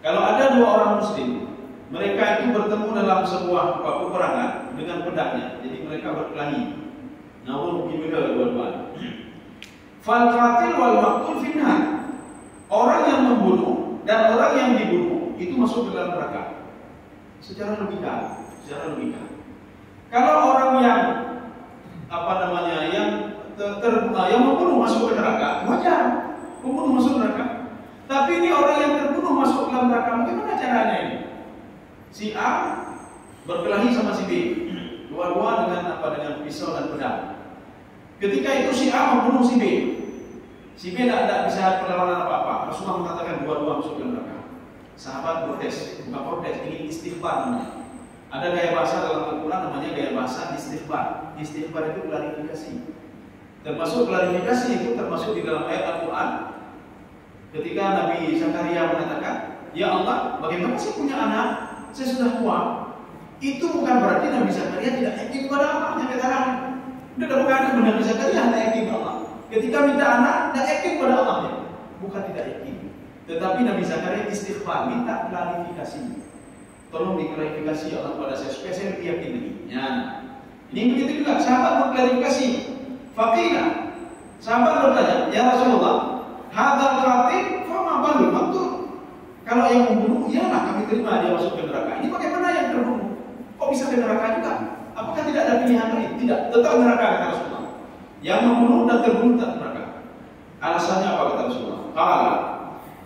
Kalau ada dua orang muslim, mereka itu bertemu dalam sebuah peperangan dengan pedangnya. Jadi mereka berkelahi. Namun berbeda dua-duanya. Fal qatil wal maqtul finnar. Orang yang membunuh dan orang yang dibunuh itu masuk ke dalam neraka. Secara logika. Kalau orang yang yang membunuh masuk ke neraka, wajar. Pembunuh masuk neraka. Tapi ini orang yang terbunuh masuk ke dalam neraka. Bagaimana caranya ini? Si A berkelahi sama si B, dua-dua dengan pisau dan pedang. Ketika itu si A membunuh si B. Si B tidak bisa perlawanan apa-apa. Rasulullah mengatakan dua-dua masuk ke neraka. Sahabat protes, bukan protes, ini istighfar namanya. Ada gaya bahasa dalam Al-Quran namanya gaya bahasa istighfar. Istighfar itu klarifikasi. Termasuk klarifikasi itu termasuk di dalam ayat Al-Quran. Ketika Nabi Zakaria mengatakan, ya Allah, bagaimana saya punya anak? Saya sudah tua. Itu bukan berarti Nabi Zakaria tidak yakin kepada Allah. Yang katakan, tidak bukan Nabi Zakaria tidak yakin kepada Allah. Ketika minta anak, tidak yakin kepada Allah. Bukan tidak yakin. Tetapi Nabi Zakaria istighfar, minta klarifikasi. Tolong diklarifikasi Allah kepada saya supaya saya lebih yakin lagi. Ya. Ini begitu juga sahabat berklarifikasi. Faqila, sahabat bertanya, ya Rasulullah, hadzal qatil fama balul maqtul. Kalau yang membunuh, iyalah kami terima dia masuk ke neraka. Ini bagaimana yang terbunuh? Kok bisa ke neraka juga? Apakah tidak ada pilihan lain? Tidak, tetap neraka kata Rasulullah. Yang membunuh dan terbunuh tetap neraka. Alasannya apa kata Rasulullah? Qala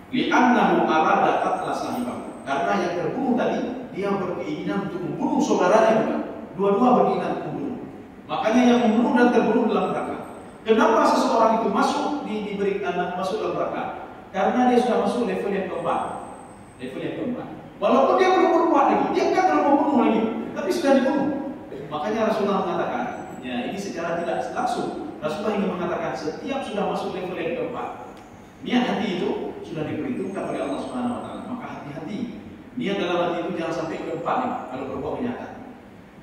li'annahu arada qatla sahibahu. Karena yang terbunuh tadi dia berkeinginan untuk membunuh saudaranya juga. Dua-dua berkeinginan untuk membunuh. Makanya yang membunuh dan terbunuh dalam neraka. Kenapa seseorang itu diberikan masuk dalam neraka? Karena dia sudah masuk level yang keempat. Walaupun dia belum berbuat lagi, dia kan belum membunuh lagi, tapi sudah dibunuh. Makanya Rasulullah mengatakan, ya ini secara tidak langsung Rasulullah ingin mengatakan setiap sudah masuk level yang keempat, niat hati itu sudah diperhitungkan oleh Allah Subhanahu wa taala. Maka hati-hati. Niat dalam hati itu jangan sampai keempat nih kalau berbuat kejahatan.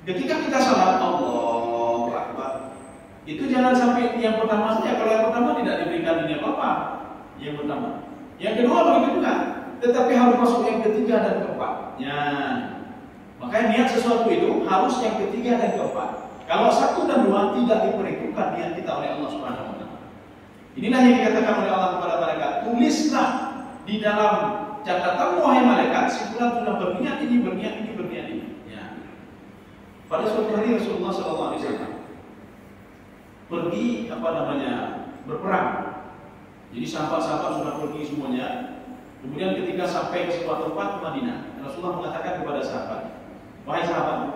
Ketika kita salat Allahu Akbar, itu jangan sampai yang pertama saja. Kalau yang pertama tidak diberikan ini apa-apa. Yang pertama. Yang kedua begitu juga. Tetapi harus masuk yang ketiga dan keempat. Ya. Makanya niat sesuatu itu harus yang ketiga dan keempat. Kalau satu dan dua tidak diperhitungkan niat kita oleh Allah Subhanahu wa taala. Inilah yang dikatakan oleh Allah kepada mereka, tulislah di dalam catatan wahai malaikat, si fulan sudah berniat ini. Ya. Pada suatu hari Rasulullah SAW pergi berperang. Jadi sahabat-sahabat sudah pergi semuanya. Kemudian ketika sampai ke sebuah tempat Madinah, Rasulullah mengatakan kepada sahabat, wahai sahabat,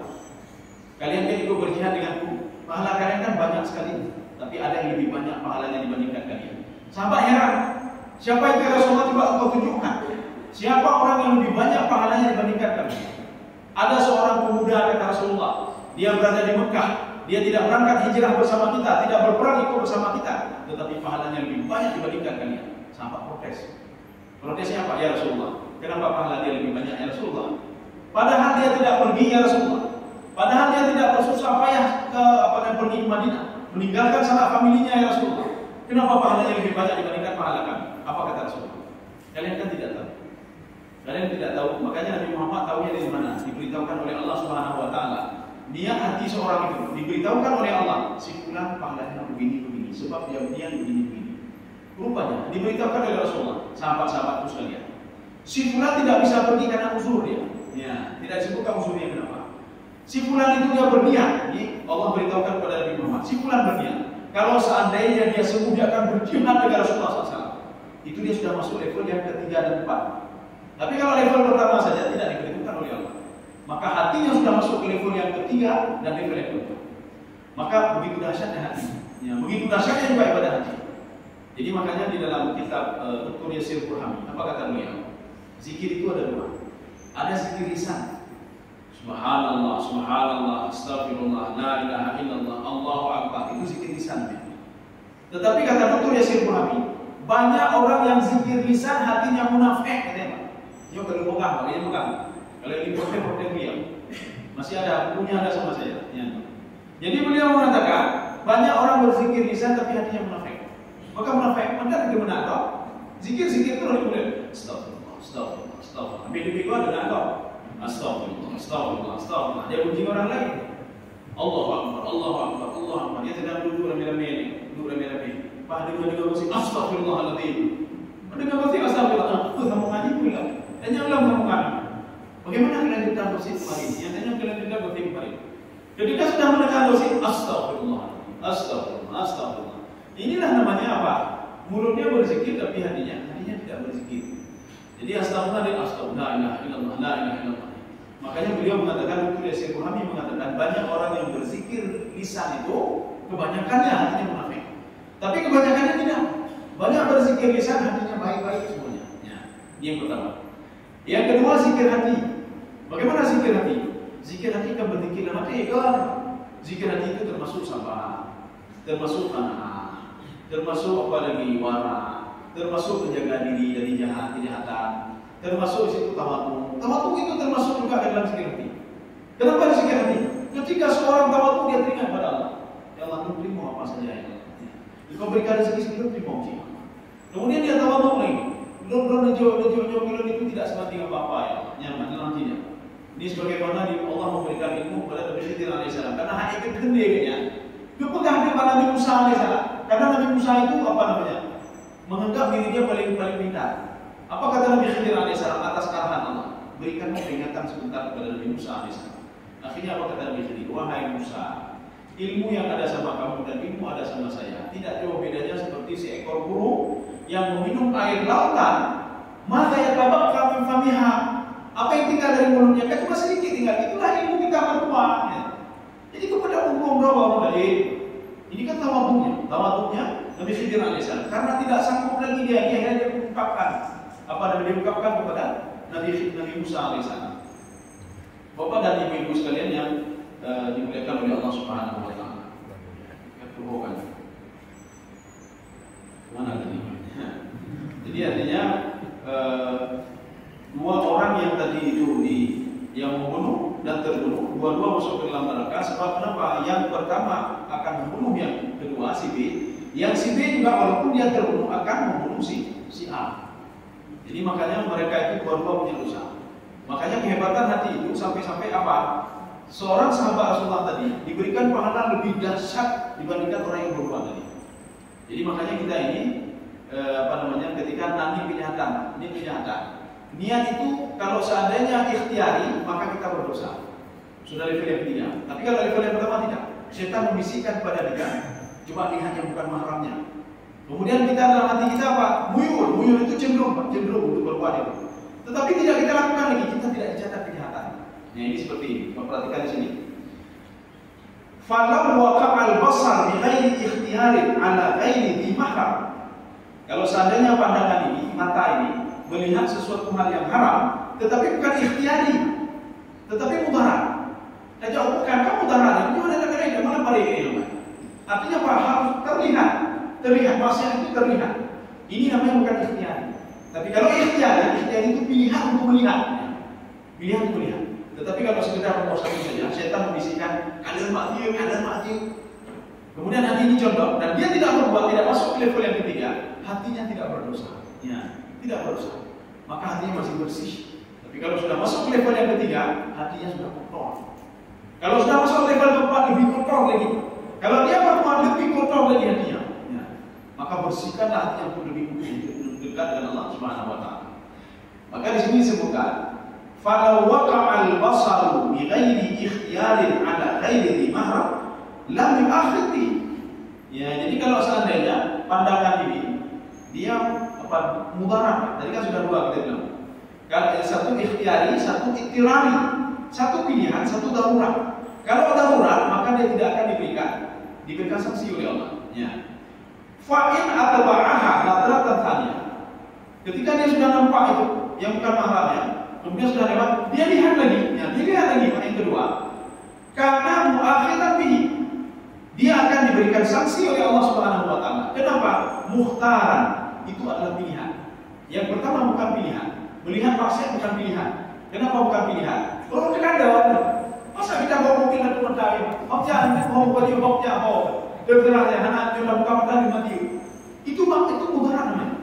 kalian kan ikut berjihad denganku. Pahala kalian kan banyak sekali, tapi ada yang lebih banyak pahalanya dibandingkan kalian. Sahabat heran, siapa itu Rasulullah coba engkau tunjukkan? Siapa orang yang lebih banyak pahalanya dibandingkan kalian? Ada seorang pemuda kata Rasulullah, dia berada di Mekah, dia tidak berangkat hijrah bersama kita, tidak berperang ikut bersama kita, tetapi pahalanya lebih banyak dibandingkan kalian. Sahabat protes. Protesnya apa ya Rasulullah? Kenapa pahala dia lebih banyak ya Rasulullah? Padahal dia tidak pergi ya Rasulullah. Padahal dia tidak bersusah payah pergi ke Madinah, meninggalkan sanak familinya ya Rasulullah. Kenapa pahalanya lebih banyak dibandingkan pahala kami? Apa kata Rasulullah? Kalian kan tidak tahu. Kalian tidak tahu, makanya Nabi Muhammad tahunya dari mana? Diberitahukan oleh Allah Subhanahu wa taala. Niat hati seorang itu diberitahukan oleh Allah, si fulan pahalanya begini, sebab dia niat begini. Rupanya diberitahukan oleh Rasulullah, sahabat-sahabatku sekalian. Si fulan tidak bisa pergi karena uzur dia. Ya, tidak disebutkan uzurnya kenapa. Si fulan itu dia berniat. Allah beritahukan kepada Nabi Muhammad, si fulan berniat. Kalau seandainya dia sembuh, dia akan berjihad dengan Rasulullah SAW. Itu dia sudah masuk level yang ketiga dan keempat. Tapi kalau level pertama saja tidak diberitahukan oleh Allah, maka hatinya sudah masuk ke level yang ketiga dan level yang keempat. Maka begitu dahsyatnya hati. Ya, begitu dahsyatnya juga ibadah hati. Jadi makanya di dalam kitab Dr. Yasir Burhami, apa kata beliau? Zikir itu ada dua. Ada zikir lisan. Subhanallah, subhanallah, astagfirullah, la ilaha illallah, Allahu akbar. Itu zikir lisan. Tetapi kata Dr. Yasir Buhami, banyak orang yang zikir lisan hatinya munafik, katanya. Yo kalau pegang, kalau pegang. Kalau ini protek dia. Masih ada, bukunya ada sama saya. Ya. Jadi beliau mengatakan, banyak orang berzikir lisan tapi hatinya munafik. Maka munafik, anda tidak benar kok. Zikir-zikir itu harus kemudian astagfirullah, astagfirullah, astagfirullah. Lebih kau ada kau. Astagfirullah, astagfirullah, astagfirullah. Dia puji orang lain. Allahu akbar, Allahu akbar, Allahu akbar. Dia sedang duduk rame-rame, Pak dengar musik astagfirullahaladzim. Mendengar musik astagfirullah. Kamu ngaji pula. Tanya ulang kamu ngaji. Bagaimana kelanjutan musik kemarin? Yang tanya kelanjutan musik kemarin. Ketika sudah mendengar musik astagfirullah, astagfirullah, astagfirullah. Inilah namanya apa? Mulutnya berzikir tapi hatinya tidak berzikir. Jadi astagfirullah dan astagfirullah, la ilaha illallah, la ilaha illallah. Makanya beliau mengatakan, Dr. Yasir Buhami mengatakan banyak orang yang berzikir lisan itu kebanyakannya hatinya munafik. Tapi kebanyakannya tidak. Banyak berzikir lisan hatinya baik-baik semuanya. Ya, ini yang pertama. Yang kedua zikir hati. Bagaimana zikir hati? Zikir hati kan berzikir dalam hati kan. Zikir hati itu termasuk sabar, termasuk tanah, termasuk apa lagi wara, termasuk menjaga diri dari kejahatan, termasuk situ tawadhu. Tawadhu itu termasuk juga dalam zikir hati. Kenapa zikir hati? Ketika seorang tawadhu dia teringat pada Allah. Ya Allah, terima apa saja ya. Kau berikan rezeki sedikit terima uji. Kemudian dia tawadhu lagi. Belum itu tidak sebanding apa-apa ya. Nyaman nantinya. Ini sebagaimana Allah memberikan ilmu kepada Nabi Khidir alaihissalam. Karena hakikat kendirinya kepegang dia pada Nabi Musa alaihissalam. Karena Nabi Musa itu apa namanya? Menganggap dirinya paling pintar. Apa kata Nabi Khidir alaihissalam atas arahan Allah? Berikan peringatan sebentar kepada Nabi Musa alaihissalam. Akhirnya apa kata Nabi Khidir? Wahai Musa, ilmu yang ada sama kamu dan ilmu ada sama saya tidak jauh bedanya seperti seekor burung yang meminum air lautan. Maka ya tabak kami famiha. Apa yang tinggal dari mulutnya kan cuma sedikit tinggal. Itulah ilmu kita berdua. Ya. Jadi kepada umum berapa tadi? Ini kan tawadhunya Nabi Khidir alaihissalam. Karena tidak sanggup lagi dia akhirnya mengungkapkan apa yang diungkapkan kepada Nabi Musa alaihissalam. Bapak dan ibu-ibu sekalian yang dimuliakan oleh Allah Subhanahu wa taala. Keturunan. Mana tadi? Jadi artinya dua orang yang tadi itu yang membunuh dan terbunuh, dua-dua masuk ke dalam neraka. Sebab kenapa? Yang pertama akan membunuh yang kedua si B. Yang si B juga walaupun dia terbunuh akan membunuh si A. Jadi makanya mereka itu dua-dua punya dosa. Makanya kehebatan hati itu sampai-sampai apa? Seorang sahabat Rasulullah tadi diberikan pahala lebih dahsyat dibandingkan orang yang berbuat tadi. Jadi makanya kita ini ketika nanti kejahatan, ini kejahatan. Niat itu kalau seandainya ikhtiari maka kita berdosa. Sudah level yang ketiga. Tapi kalau level yang pertama tidak. Setan membisikkan kepada dia, coba lihat yang bukan mahramnya. Kemudian kita dalam hati kita apa? Muyul itu cenderung untuk berbuat itu. Tetapi tidak kita lakukan lagi, kita tidak dicatat kejahatan. Nah ini seperti ini, perhatikan di sini. Falau waqa'al basar bi ghairi ikhtiyarin ala ghairi di mahram. Kalau seandainya pandangan ini, mata ini melihat sesuatu hal yang haram, tetapi bukan ikhtiari, tetapi mudarat. Saja bukan kamu mudarat, itu ada kaidah mana pada ini. Artinya apa? Harus terlihat maksiat itu terlihat. Ini namanya bukan ikhtiari. Tapi kalau ikhtiari itu pilihan untuk melihat. Tetapi kalau sekedar memuaskan saja, setan membisikkan ada maksiat. Kemudian hati ini condong dan dia tidak berbuat, tidak masuk ke level yang ketiga, hatinya tidak berdosa. Ya, tidak berdosa. Maka hatinya masih bersih. Tapi kalau sudah masuk ke level yang ketiga, hatinya sudah kotor. Kalau sudah masuk ke level keempat lebih kotor lagi. Kalau dia berbuat lebih kotor lagi hatinya, ya, maka bersihkanlah hatinya pun lebih dekat dengan Allah Subhanahu wa taala. Maka di sini disebutkan falau waqa'al basaru bi ghairi ikhtiyarin ala ghairi mahram lam yu'akhidhi. Ya, jadi kalau seandainya pandangan ini dia mudarat, tadi kan sudah dua kita bilang. Kalau satu ikhtiari, satu iktirari, satu pilihan, satu darurat. Kalau darurat maka dia tidak akan diberikan sanksi oleh Allah. Ya. Fa'in atba'aha nadratan thaniya. Ketika dia sudah nampak itu yang bukan mahramnya, kemudian sudah lewat, dia lihat lagi, ya, dia lihat lagi yang kedua, karena muakhiran bihi, dia akan diberikan sanksi oleh Allah Subhanahu wa taala. Kenapa? Mukhtaran, itu adalah pilihan. Yang pertama bukan pilihan. Melihat maksiat bukan pilihan. Kenapa bukan pilihan? Kalau kita ada, masa kita bawa mobil dan turun dari, terserahnya anak sudah buka mata di mati. Itu mudarat namanya.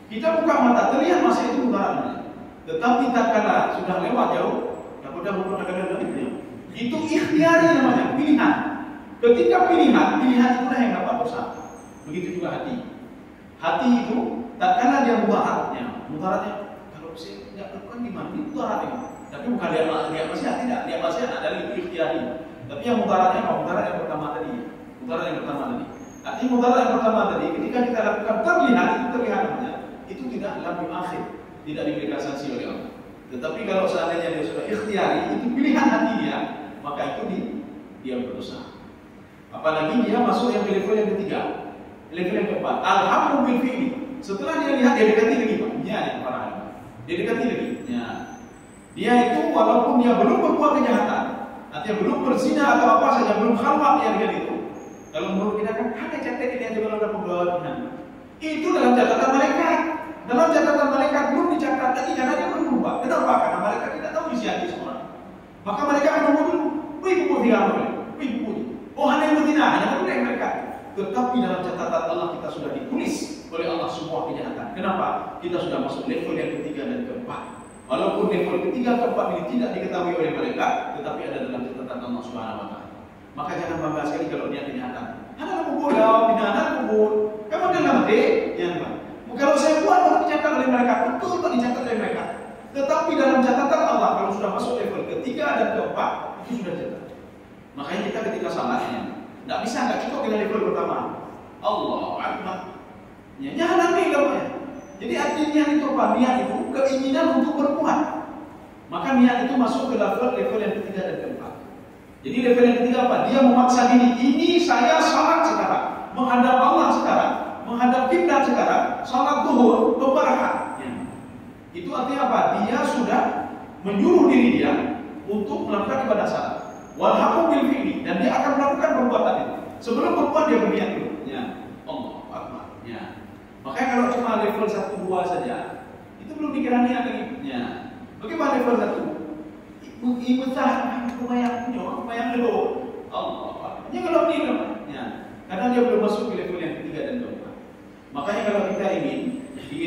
Kita buka mata, terlihat maksiat itu mudarat namanya. Tetapi tatkala sudah lewat jauh, itu ikhtiari namanya, pilihan. Ketika pilihan itulah yang dapat dosa. Begitu juga hati. Hati itu tatkala dia mudaratnya kalau saya tidak lakukan gimana? Ini mudaratnya. Tapi bukan dia maksiat, tidak. Dia maksiat adalah itu ikhtiari. Tapi yang mudaratnya apa? Mudarat yang pertama tadi. Artinya mudarat yang pertama tadi, ketika kita lakukan terlihat namanya, itu tidak dalam akhir, tidak diberikan sanksi oleh Allah. Tetapi kalau seandainya dia sudah ikhtiari, itu pilihan hati dia, maka itu dia berdosa. Apalagi dia masuk yang level yang ketiga, level yang keempat, alhamdu bil fi'li. Setelah dia lihat, dia dekati lagi, Pak. Dia dekati lagi. Ya. Dia itu walaupun dia belum berbuat kejahatan, artinya belum berzina atau apa saja, belum khalwat dia dengan itu. Kalau menurut kita kan ada catatan dia juga sudah pembuatan. Itu dalam catatan malaikat. Dalam catatan malaikat belum dicatat lagi karena dia belum berubah. Kenapa? Karena malaikat tidak tahu isi hati seorang. Maka mereka menunggu dulu. Ibu tidak boleh. Oh hanya yang betina, hanya benar yang mereka. Tetapi dalam catatan Allah kita sudah ditulis oleh Allah semua kejahatan. Kenapa? Kita sudah masuk level yang ketiga dan keempat. Walaupun level ketiga keempat ini tidak diketahui oleh mereka, tetapi ada dalam catatan Allah Subhanahu wa taala. Maka jangan bangga sekali kalau niat kejahatan. Ada kubur, ada kubur. Kamu adalah mati, jangan. Kalau saya buat baru dicatat oleh mereka, betul tak dicatat oleh mereka. Tetapi dalam catatan Allah kalau sudah masuk level ketiga dan keempat itu sudah catat. Makanya kita ketika salahnya, tidak bisa nggak cukup dengan level pertama. Allah Akbar. Jangan ambil namanya. Jadi artinya itu apa? Niat itu keinginan untuk berbuat. Maka niat itu masuk ke level yang ketiga dan keempat. Jadi level yang ketiga apa? Dia memaksa diri. Ini saya salat sekarang, menghadap Allah sekarang, menghadap kiblat sekarang, salat zuhur beberapa. Itu artinya apa? Dia sudah menyuruh diri dia untuk melakukan ibadah salat. Walhamu bil fi'li, dan dia akan melakukan perbuatan itu. Sebelum berbuat dia berniat dulu. Ya, Allah Akbar. Ya. Makanya kalau cuma level 1 2 saja, itu belum dikira niat lagi. Ya. Bagaimana level 1? Ibu sah, lumayan dulu. Allah Akbar. Dia kalau ini ya. Karena dia belum masuk ke level yang ketiga dan keempat. Makanya kalau kita ingin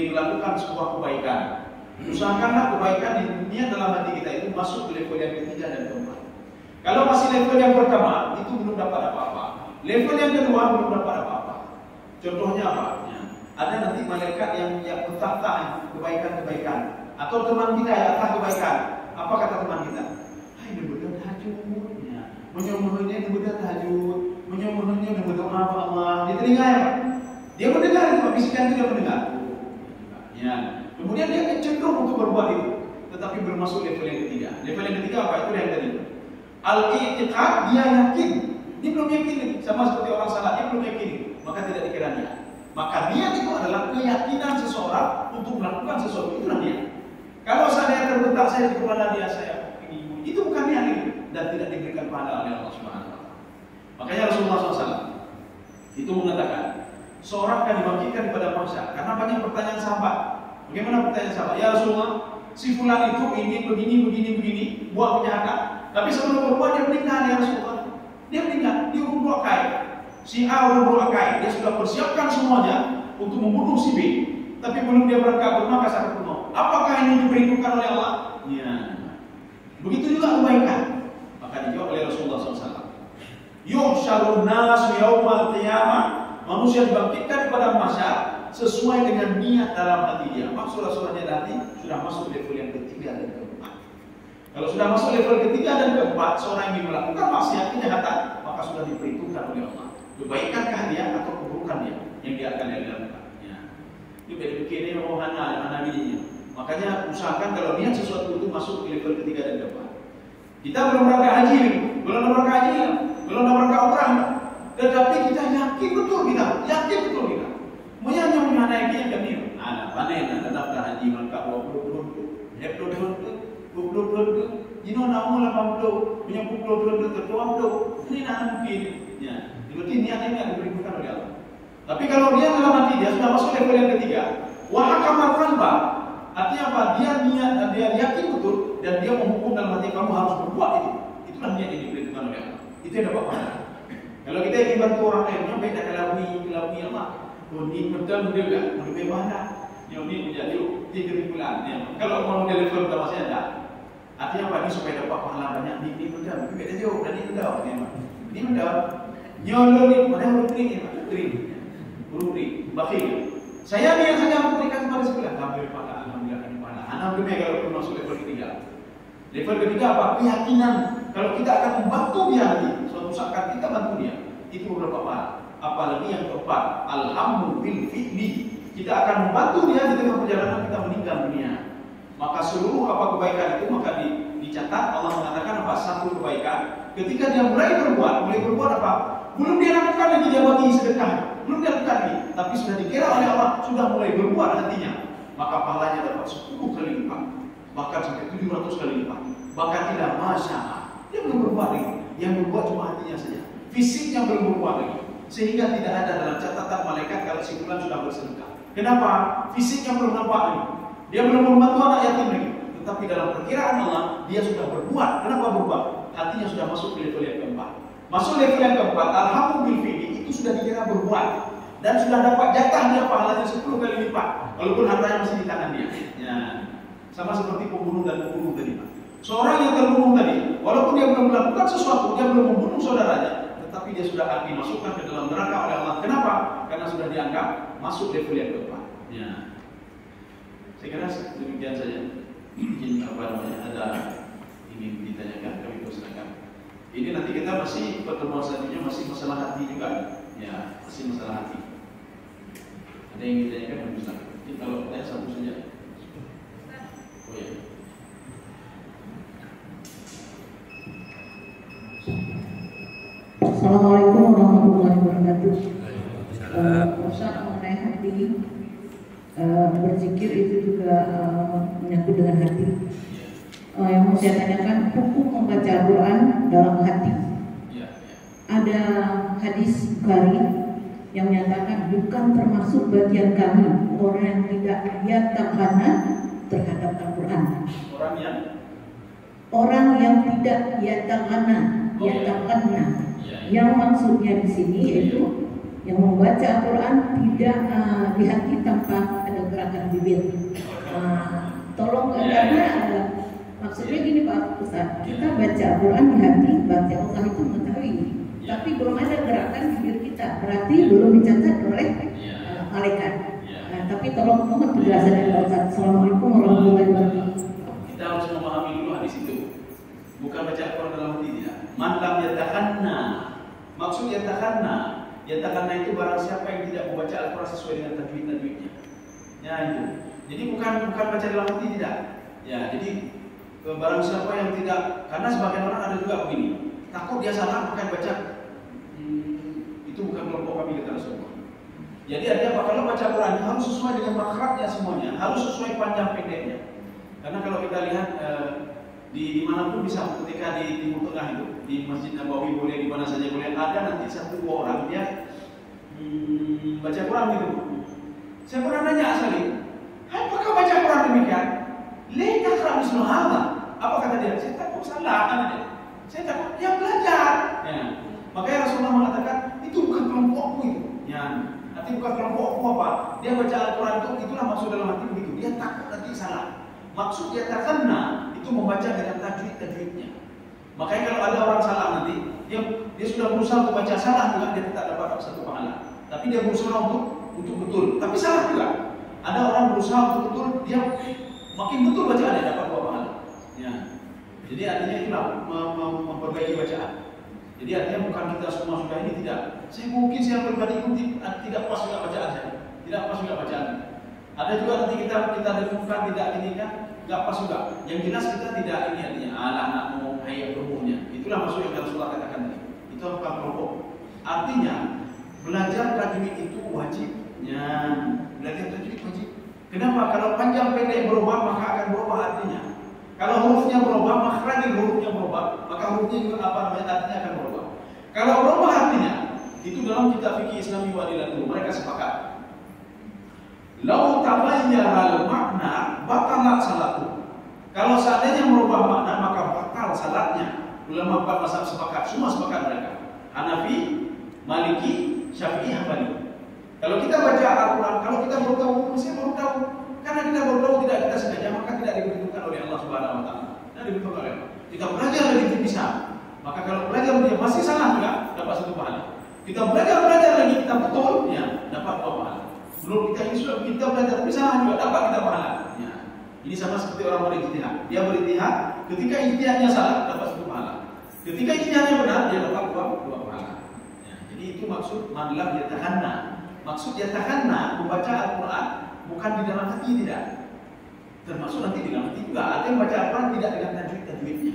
melakukan sebuah kebaikan, usahakanlah kebaikan niat dalam hati kita itu masuk ke level yang ketiga dan keempat. Kalau masih level yang pertama, itu belum dapat apa-apa. Level yang kedua belum dapat apa-apa. Contohnya apa? Ya. Ada nanti malaikat yang mentah kebaikan-kebaikan. Atau teman kita yang mentah kebaikan. Apa kata teman kita? Hai, berdoa tahajud. Ya. Menyomohnya berdoa tahajud. Menyomohnya berdoa apa Allah. Dia telinga ya, Pak? Dia mendengar itu, bisikan itu dia mendengar. Ya. Kemudian dia cenderung untuk berbuat itu. Tetapi belum masuk level yang ketiga. Level yang ketiga apa? Itu yang tadi. Al-i'tiqad, dia yakin. Ini belum yakin ini. Sama seperti orang salah, dia belum yakin. Maka tidak dikira niat. Maka niat itu adalah keyakinan seseorang untuk melakukan sesuatu. Itulah niat. Kalau saya terbentak saya di kepala dia, saya ini, itu bukan niat ini. Dan tidak diberikan pahala oleh Allah Subhanahu wa taala. Makanya Rasulullah SAW itu mengatakan, seorang akan dibangkitkan pada mahsyar. Karena banyak pertanyaan sahabat. Bagaimana pertanyaan sahabat? Ya Rasulullah, si fulan itu ingin begini, buat kejahatan. Tapi sebelum berbuat dia meninggal ya Rasulullah. Dia meninggal, dia urut akai. Si A urut akai, dia sudah persiapkan semuanya untuk membunuh si B. Tapi belum dia berangkat bermaka saat penuh. Apakah ini diperhitungkan oleh Allah? Ya. Begitu juga kebaikan. Maka dijawab oleh Rasulullah SAW. Yuhsyarun nasu yaumal qiyamah. Manusia dibangkitkan pada mahsyar sesuai dengan niat dalam hati dia. Maksud Rasulullah nanti sudah masuk level yang ketiga dan keempat. Kalau sudah masuk level ketiga dan keempat, seorang yang melakukan maksiat kejahatan, maka sudah diperhitungkan oleh Allah. Kebaikankah dia atau keburukan dia yang dia akan lakukan? Ya. Itu dari begini mana bininya. Makanya usahakan kalau niat sesuatu itu masuk ke level ketiga dan keempat. Kita belum berangkat haji, belum berangkat umrah, tetapi kita yakin betul kita. Menyanyang menaiki yang kami. Ada panen, ada daftar haji mereka 20 tahun. Ya puluh you know namu 80 punya puluh tertua ini nak mungkin ya. Berarti niatnya ini akan diberitakan oleh Allah. Tapi kalau dia dalam hati dia sudah masuk level yang ketiga, wahakama qalba, artinya apa? Dia yakin betul dan dia menghukum dalam hati kamu harus berbuat itu. Itulah niat yang diberitakan oleh Allah. Itu yang dapat pahala. Kalau kita ingin bantu orang lain, yang baik nak kelabui Allah. Ini betul enggak? Lebih mana? Yang ini menjadi 3 bulan. Ya. Kalau mau dia level pertama saya ada. Artinya apa? Ini supaya dapat pahala banyak. Ini betul. Beda jauh dan ini betul. Ini betul. Nyolong ni, mana Beri, bakhil. Saya ni yang saja memberikan kepada sebelah. Alhamdulillah kami pahala. Alhamdulillah kalau pun masuk level ketiga. Level ketiga apa? Keyakinan. Kalau kita akan membantu dia nanti, suatu saat kita bantu dia, itu beberapa pahala. Apalagi yang keempat, alhamdulillah fi'li. Kita akan membantu dia di tengah perjalanan kita meninggal dunia. Maka seluruh apa kebaikan itu maka dicatat. Allah mengatakan apa? Satu kebaikan. Ketika dia mulai berbuat apa? Belum dia lakukan lagi, dia bagi sedekah, belum dia lakukan lagi, tapi sudah dikira oleh Allah, sudah mulai berbuat hatinya, maka pahalanya dapat 10 kali lipat, bahkan sampai 700 kali lipat. Bahkan tidak masalah, dia belum berbuat lagi, yang berbuat cuma hatinya saja, fisiknya belum berbuat lagi, sehingga tidak ada dalam catatan malaikat kalau si fulan sudah bersedekah. Kenapa? Fisiknya belum nampak lagi, dia belum membantu anak yatim lagi, tetapi dalam perkiraan Allah dia sudah berbuat. Kenapa berbuat? Hatinya sudah masuk ke level yang keempat. Masuk level yang keempat, alhamdulillah itu sudah dikira berbuat dan sudah dapat jatah dia pahalanya 10 kali lipat, walaupun hartanya masih di tangan dia. Ya, sama seperti pembunuh dan pembunuh tadi. Seorang yang terbunuh tadi, walaupun dia belum melakukan sesuatu, dia belum membunuh saudaranya, tetapi dia sudah akan dimasukkan ke dalam neraka oleh Allah. Kenapa? Karena sudah dianggap masuk level yang keempat. Ya, saya kira demikian saja. Mungkin ada ingin ditanyakan, kami persilakan. Ini nanti kita masih pertemuan selanjutnya masih masalah hati juga, ya masih masalah hati. Ada yang ditanyakan kami persilakan. Jadi kalau tanya satu saja. Oh ya. Assalamualaikum warahmatullahi wabarakatuh. Ustaz mengenai hati, berzikir itu juga menyangkut dengan hati. Yang mau saya tanyakan, hukum membaca Al-Quran dalam hati. Ada hadis Bukhari yang menyatakan bukan termasuk bagian kami orang yang tidak yataqana terhadap Al-Quran. Orang yang tidak yataqana. Yang maksudnya di sini yaitu yang membaca Al-Quran tidak di hati tanpa ada gerakan bibir. Tolong karena maksudnya gini Pak Ustaz, kita baca Al-Quran di hati, baca Allah itu mengetahui, tapi belum ada gerakan bibir kita, berarti belum dicatat oleh malaikat. Tapi tolong mohon penjelasan dari Pak Ustaz. Assalamualaikum warahmatullahi wabarakatuh. Kita harus memahami dulu hadis itu. Bukan baca Al-Quran dalam hati tidak. Man lam yatakhanna. Maksud yatakhanna itu barang siapa yang tidak membaca Al-Quran sesuai dengan tajwid-tajwidnya. Ya itu. Jadi bukan baca dalam hati tidak. Ya, jadi barang siapa yang tidak, karena sebagian orang ada juga begini, takut dia salah maka baca. Itu bukan kelompok kami kata Rasulullah. Jadi artinya apa? Kalau baca Quran harus sesuai dengan makhrajnya semuanya, harus sesuai panjang pendeknya. Karena kalau kita lihat di manapun bisa, ketika di Timur Tengah itu, di Masjid Nabawi boleh, di mana saja boleh, ada nanti 1-2 orang dia baca Quran gitu. Saya pernah nanya asli, apakah baca Quran demikian? Leta kerana Islam. Apa kata dia? Saya takut salah, kata dia. Saya takut dia belajar. Ya. Makanya Rasulullah mengatakan itu bukan kelompokku itu. Ya. Nanti bukan kelompokku apa? Dia baca Al-Quran itulah maksud dalam hati begitu. Dia takut nanti salah. Maksud dia takkanna itu membaca dengan tajwid-tajwidnya. Makanya kalau ada orang salah nanti, dia sudah berusaha untuk baca salah juga dia tidak dapat satu pahala. Tapi dia berusaha untuk betul. Tapi salah juga. Ada orang berusaha untuk betul, dia makin betul bacaannya dapat 2 pahala. Ya. Jadi artinya itulah memperbaiki bacaan. Jadi artinya bukan kita semua sudah ini tidak. Saya pribadi pun tidak pas juga bacaan saya. Tidak pas juga bacaan. Ada juga nanti kita dengarkan tidak ini kan, enggak pas juga. Yang jelas kita tidak ini artinya alah nak mau ayat umumnya. Itulah maksud yang Rasulullah katakan tadi. Itu bukan kelompok. Artinya belajar tajwid itu wajib. Ya, belajar tajwid wajib. Kenapa? Kalau panjang pendek berubah maka akan berubah artinya. Kalau hurufnya berubah, makhraj hurufnya berubah, maka hurufnya juga artinya akan berubah. Kalau berubah artinya, itu dalam kitab fikih Islami Wadilatul mereka sepakat. Lau taghayyara al-makna batalat salatu. Kalau seandainya merubah makna maka batal salatnya. Ulama 4 mazhab sepakat, semua sepakat mereka. Hanafi, Maliki, Syafi'i, Hambali. Kalau kita baca Al-Quran, kalau kita baru tahu, mesti baru tahu. Karena kita baru tahu tidak kita sengaja, maka tidak diberitahukan oleh Allah Subhanahu Wa Taala. Tidak diberitahukan oleh Allah. Kita belajar lagi itu bisa. Maka kalau belajar dia masih salah juga, dapat 1 pahala. Kita belajar lagi kita betul, ya dapat 2 pahala. Menurut kita ini sudah kita belajar tapi salah juga, dapat kita pahala. Ya. Ini sama seperti orang berijtihad. Dia berijtihad, ketika ijtihadnya salah, dapat 1 pahala. Ketika ijtihadnya benar, dia dapat 2 pahala. Ya. Jadi itu maksud manlah yatahanna. Maksud yatahanna membaca Al-Quran bukan di dalam hati, tidak. Termasuk nanti di dalam hati juga. Ada yang baca Al-Quran tidak dengan tajwidnya.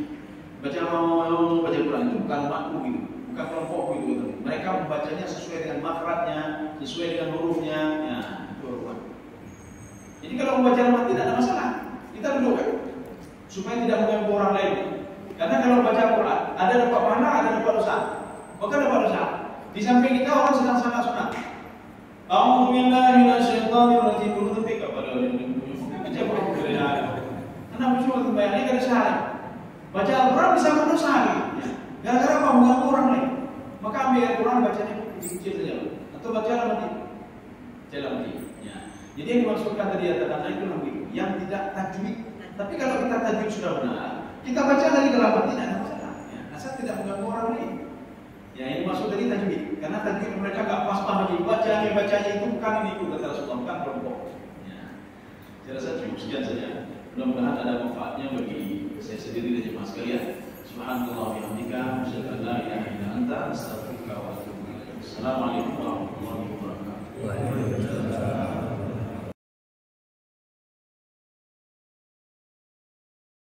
Baca Quran itu bukan makmu gitu, bukan kelompok gitu. Mereka membacanya sesuai dengan makhrajnya, sesuai dengan hurufnya. Ya, itu Al-Quran. Jadi kalau membaca Al-Quran tidak ada masalah. Kita duduk kan, supaya tidak mengganggu orang lain. Karena kalau baca Al-Quran ada dapat pahala, ada dapat dosa. Maka dapat dosa. Di samping kita orang sedang salat sunat. A'udzu billahi minasyaitonir rajim. Dulu tapi kepada kerja karena musuh bayarnya kada sehari. Baca Al-Quran bisa berdosa gitu. Gara-gara apa? Mengganggu orang lain. Maka ambil Al-Quran bacanya kecil saja. Atau baca dalam hati. Ya. Jadi yang dimaksudkan tadi kata-kata itu begitu. Yang tidak tajwid. Tapi kalau kita tajwid sudah benar, kita baca dari dalam hati tidak ada masalah. Ya. Asal tidak mengganggu orang lain. Ya ini maksud dari tajwid. Karena tajwid mereka enggak pas-pas lagi. Bacanya itu bukan ini itu kata Rasulullah, bukan kelompok. Ya. Saya rasa cukup sekian saja. Mudah-mudahan ada manfaatnya bagi saya sendiri dan jemaah sekalian. Subhanallah wa bihamdika, asyhadu an la ilaha illa anta, astaghfiruka wa atubu ilaik. Assalamualaikum warahmatullahi wabarakatuh.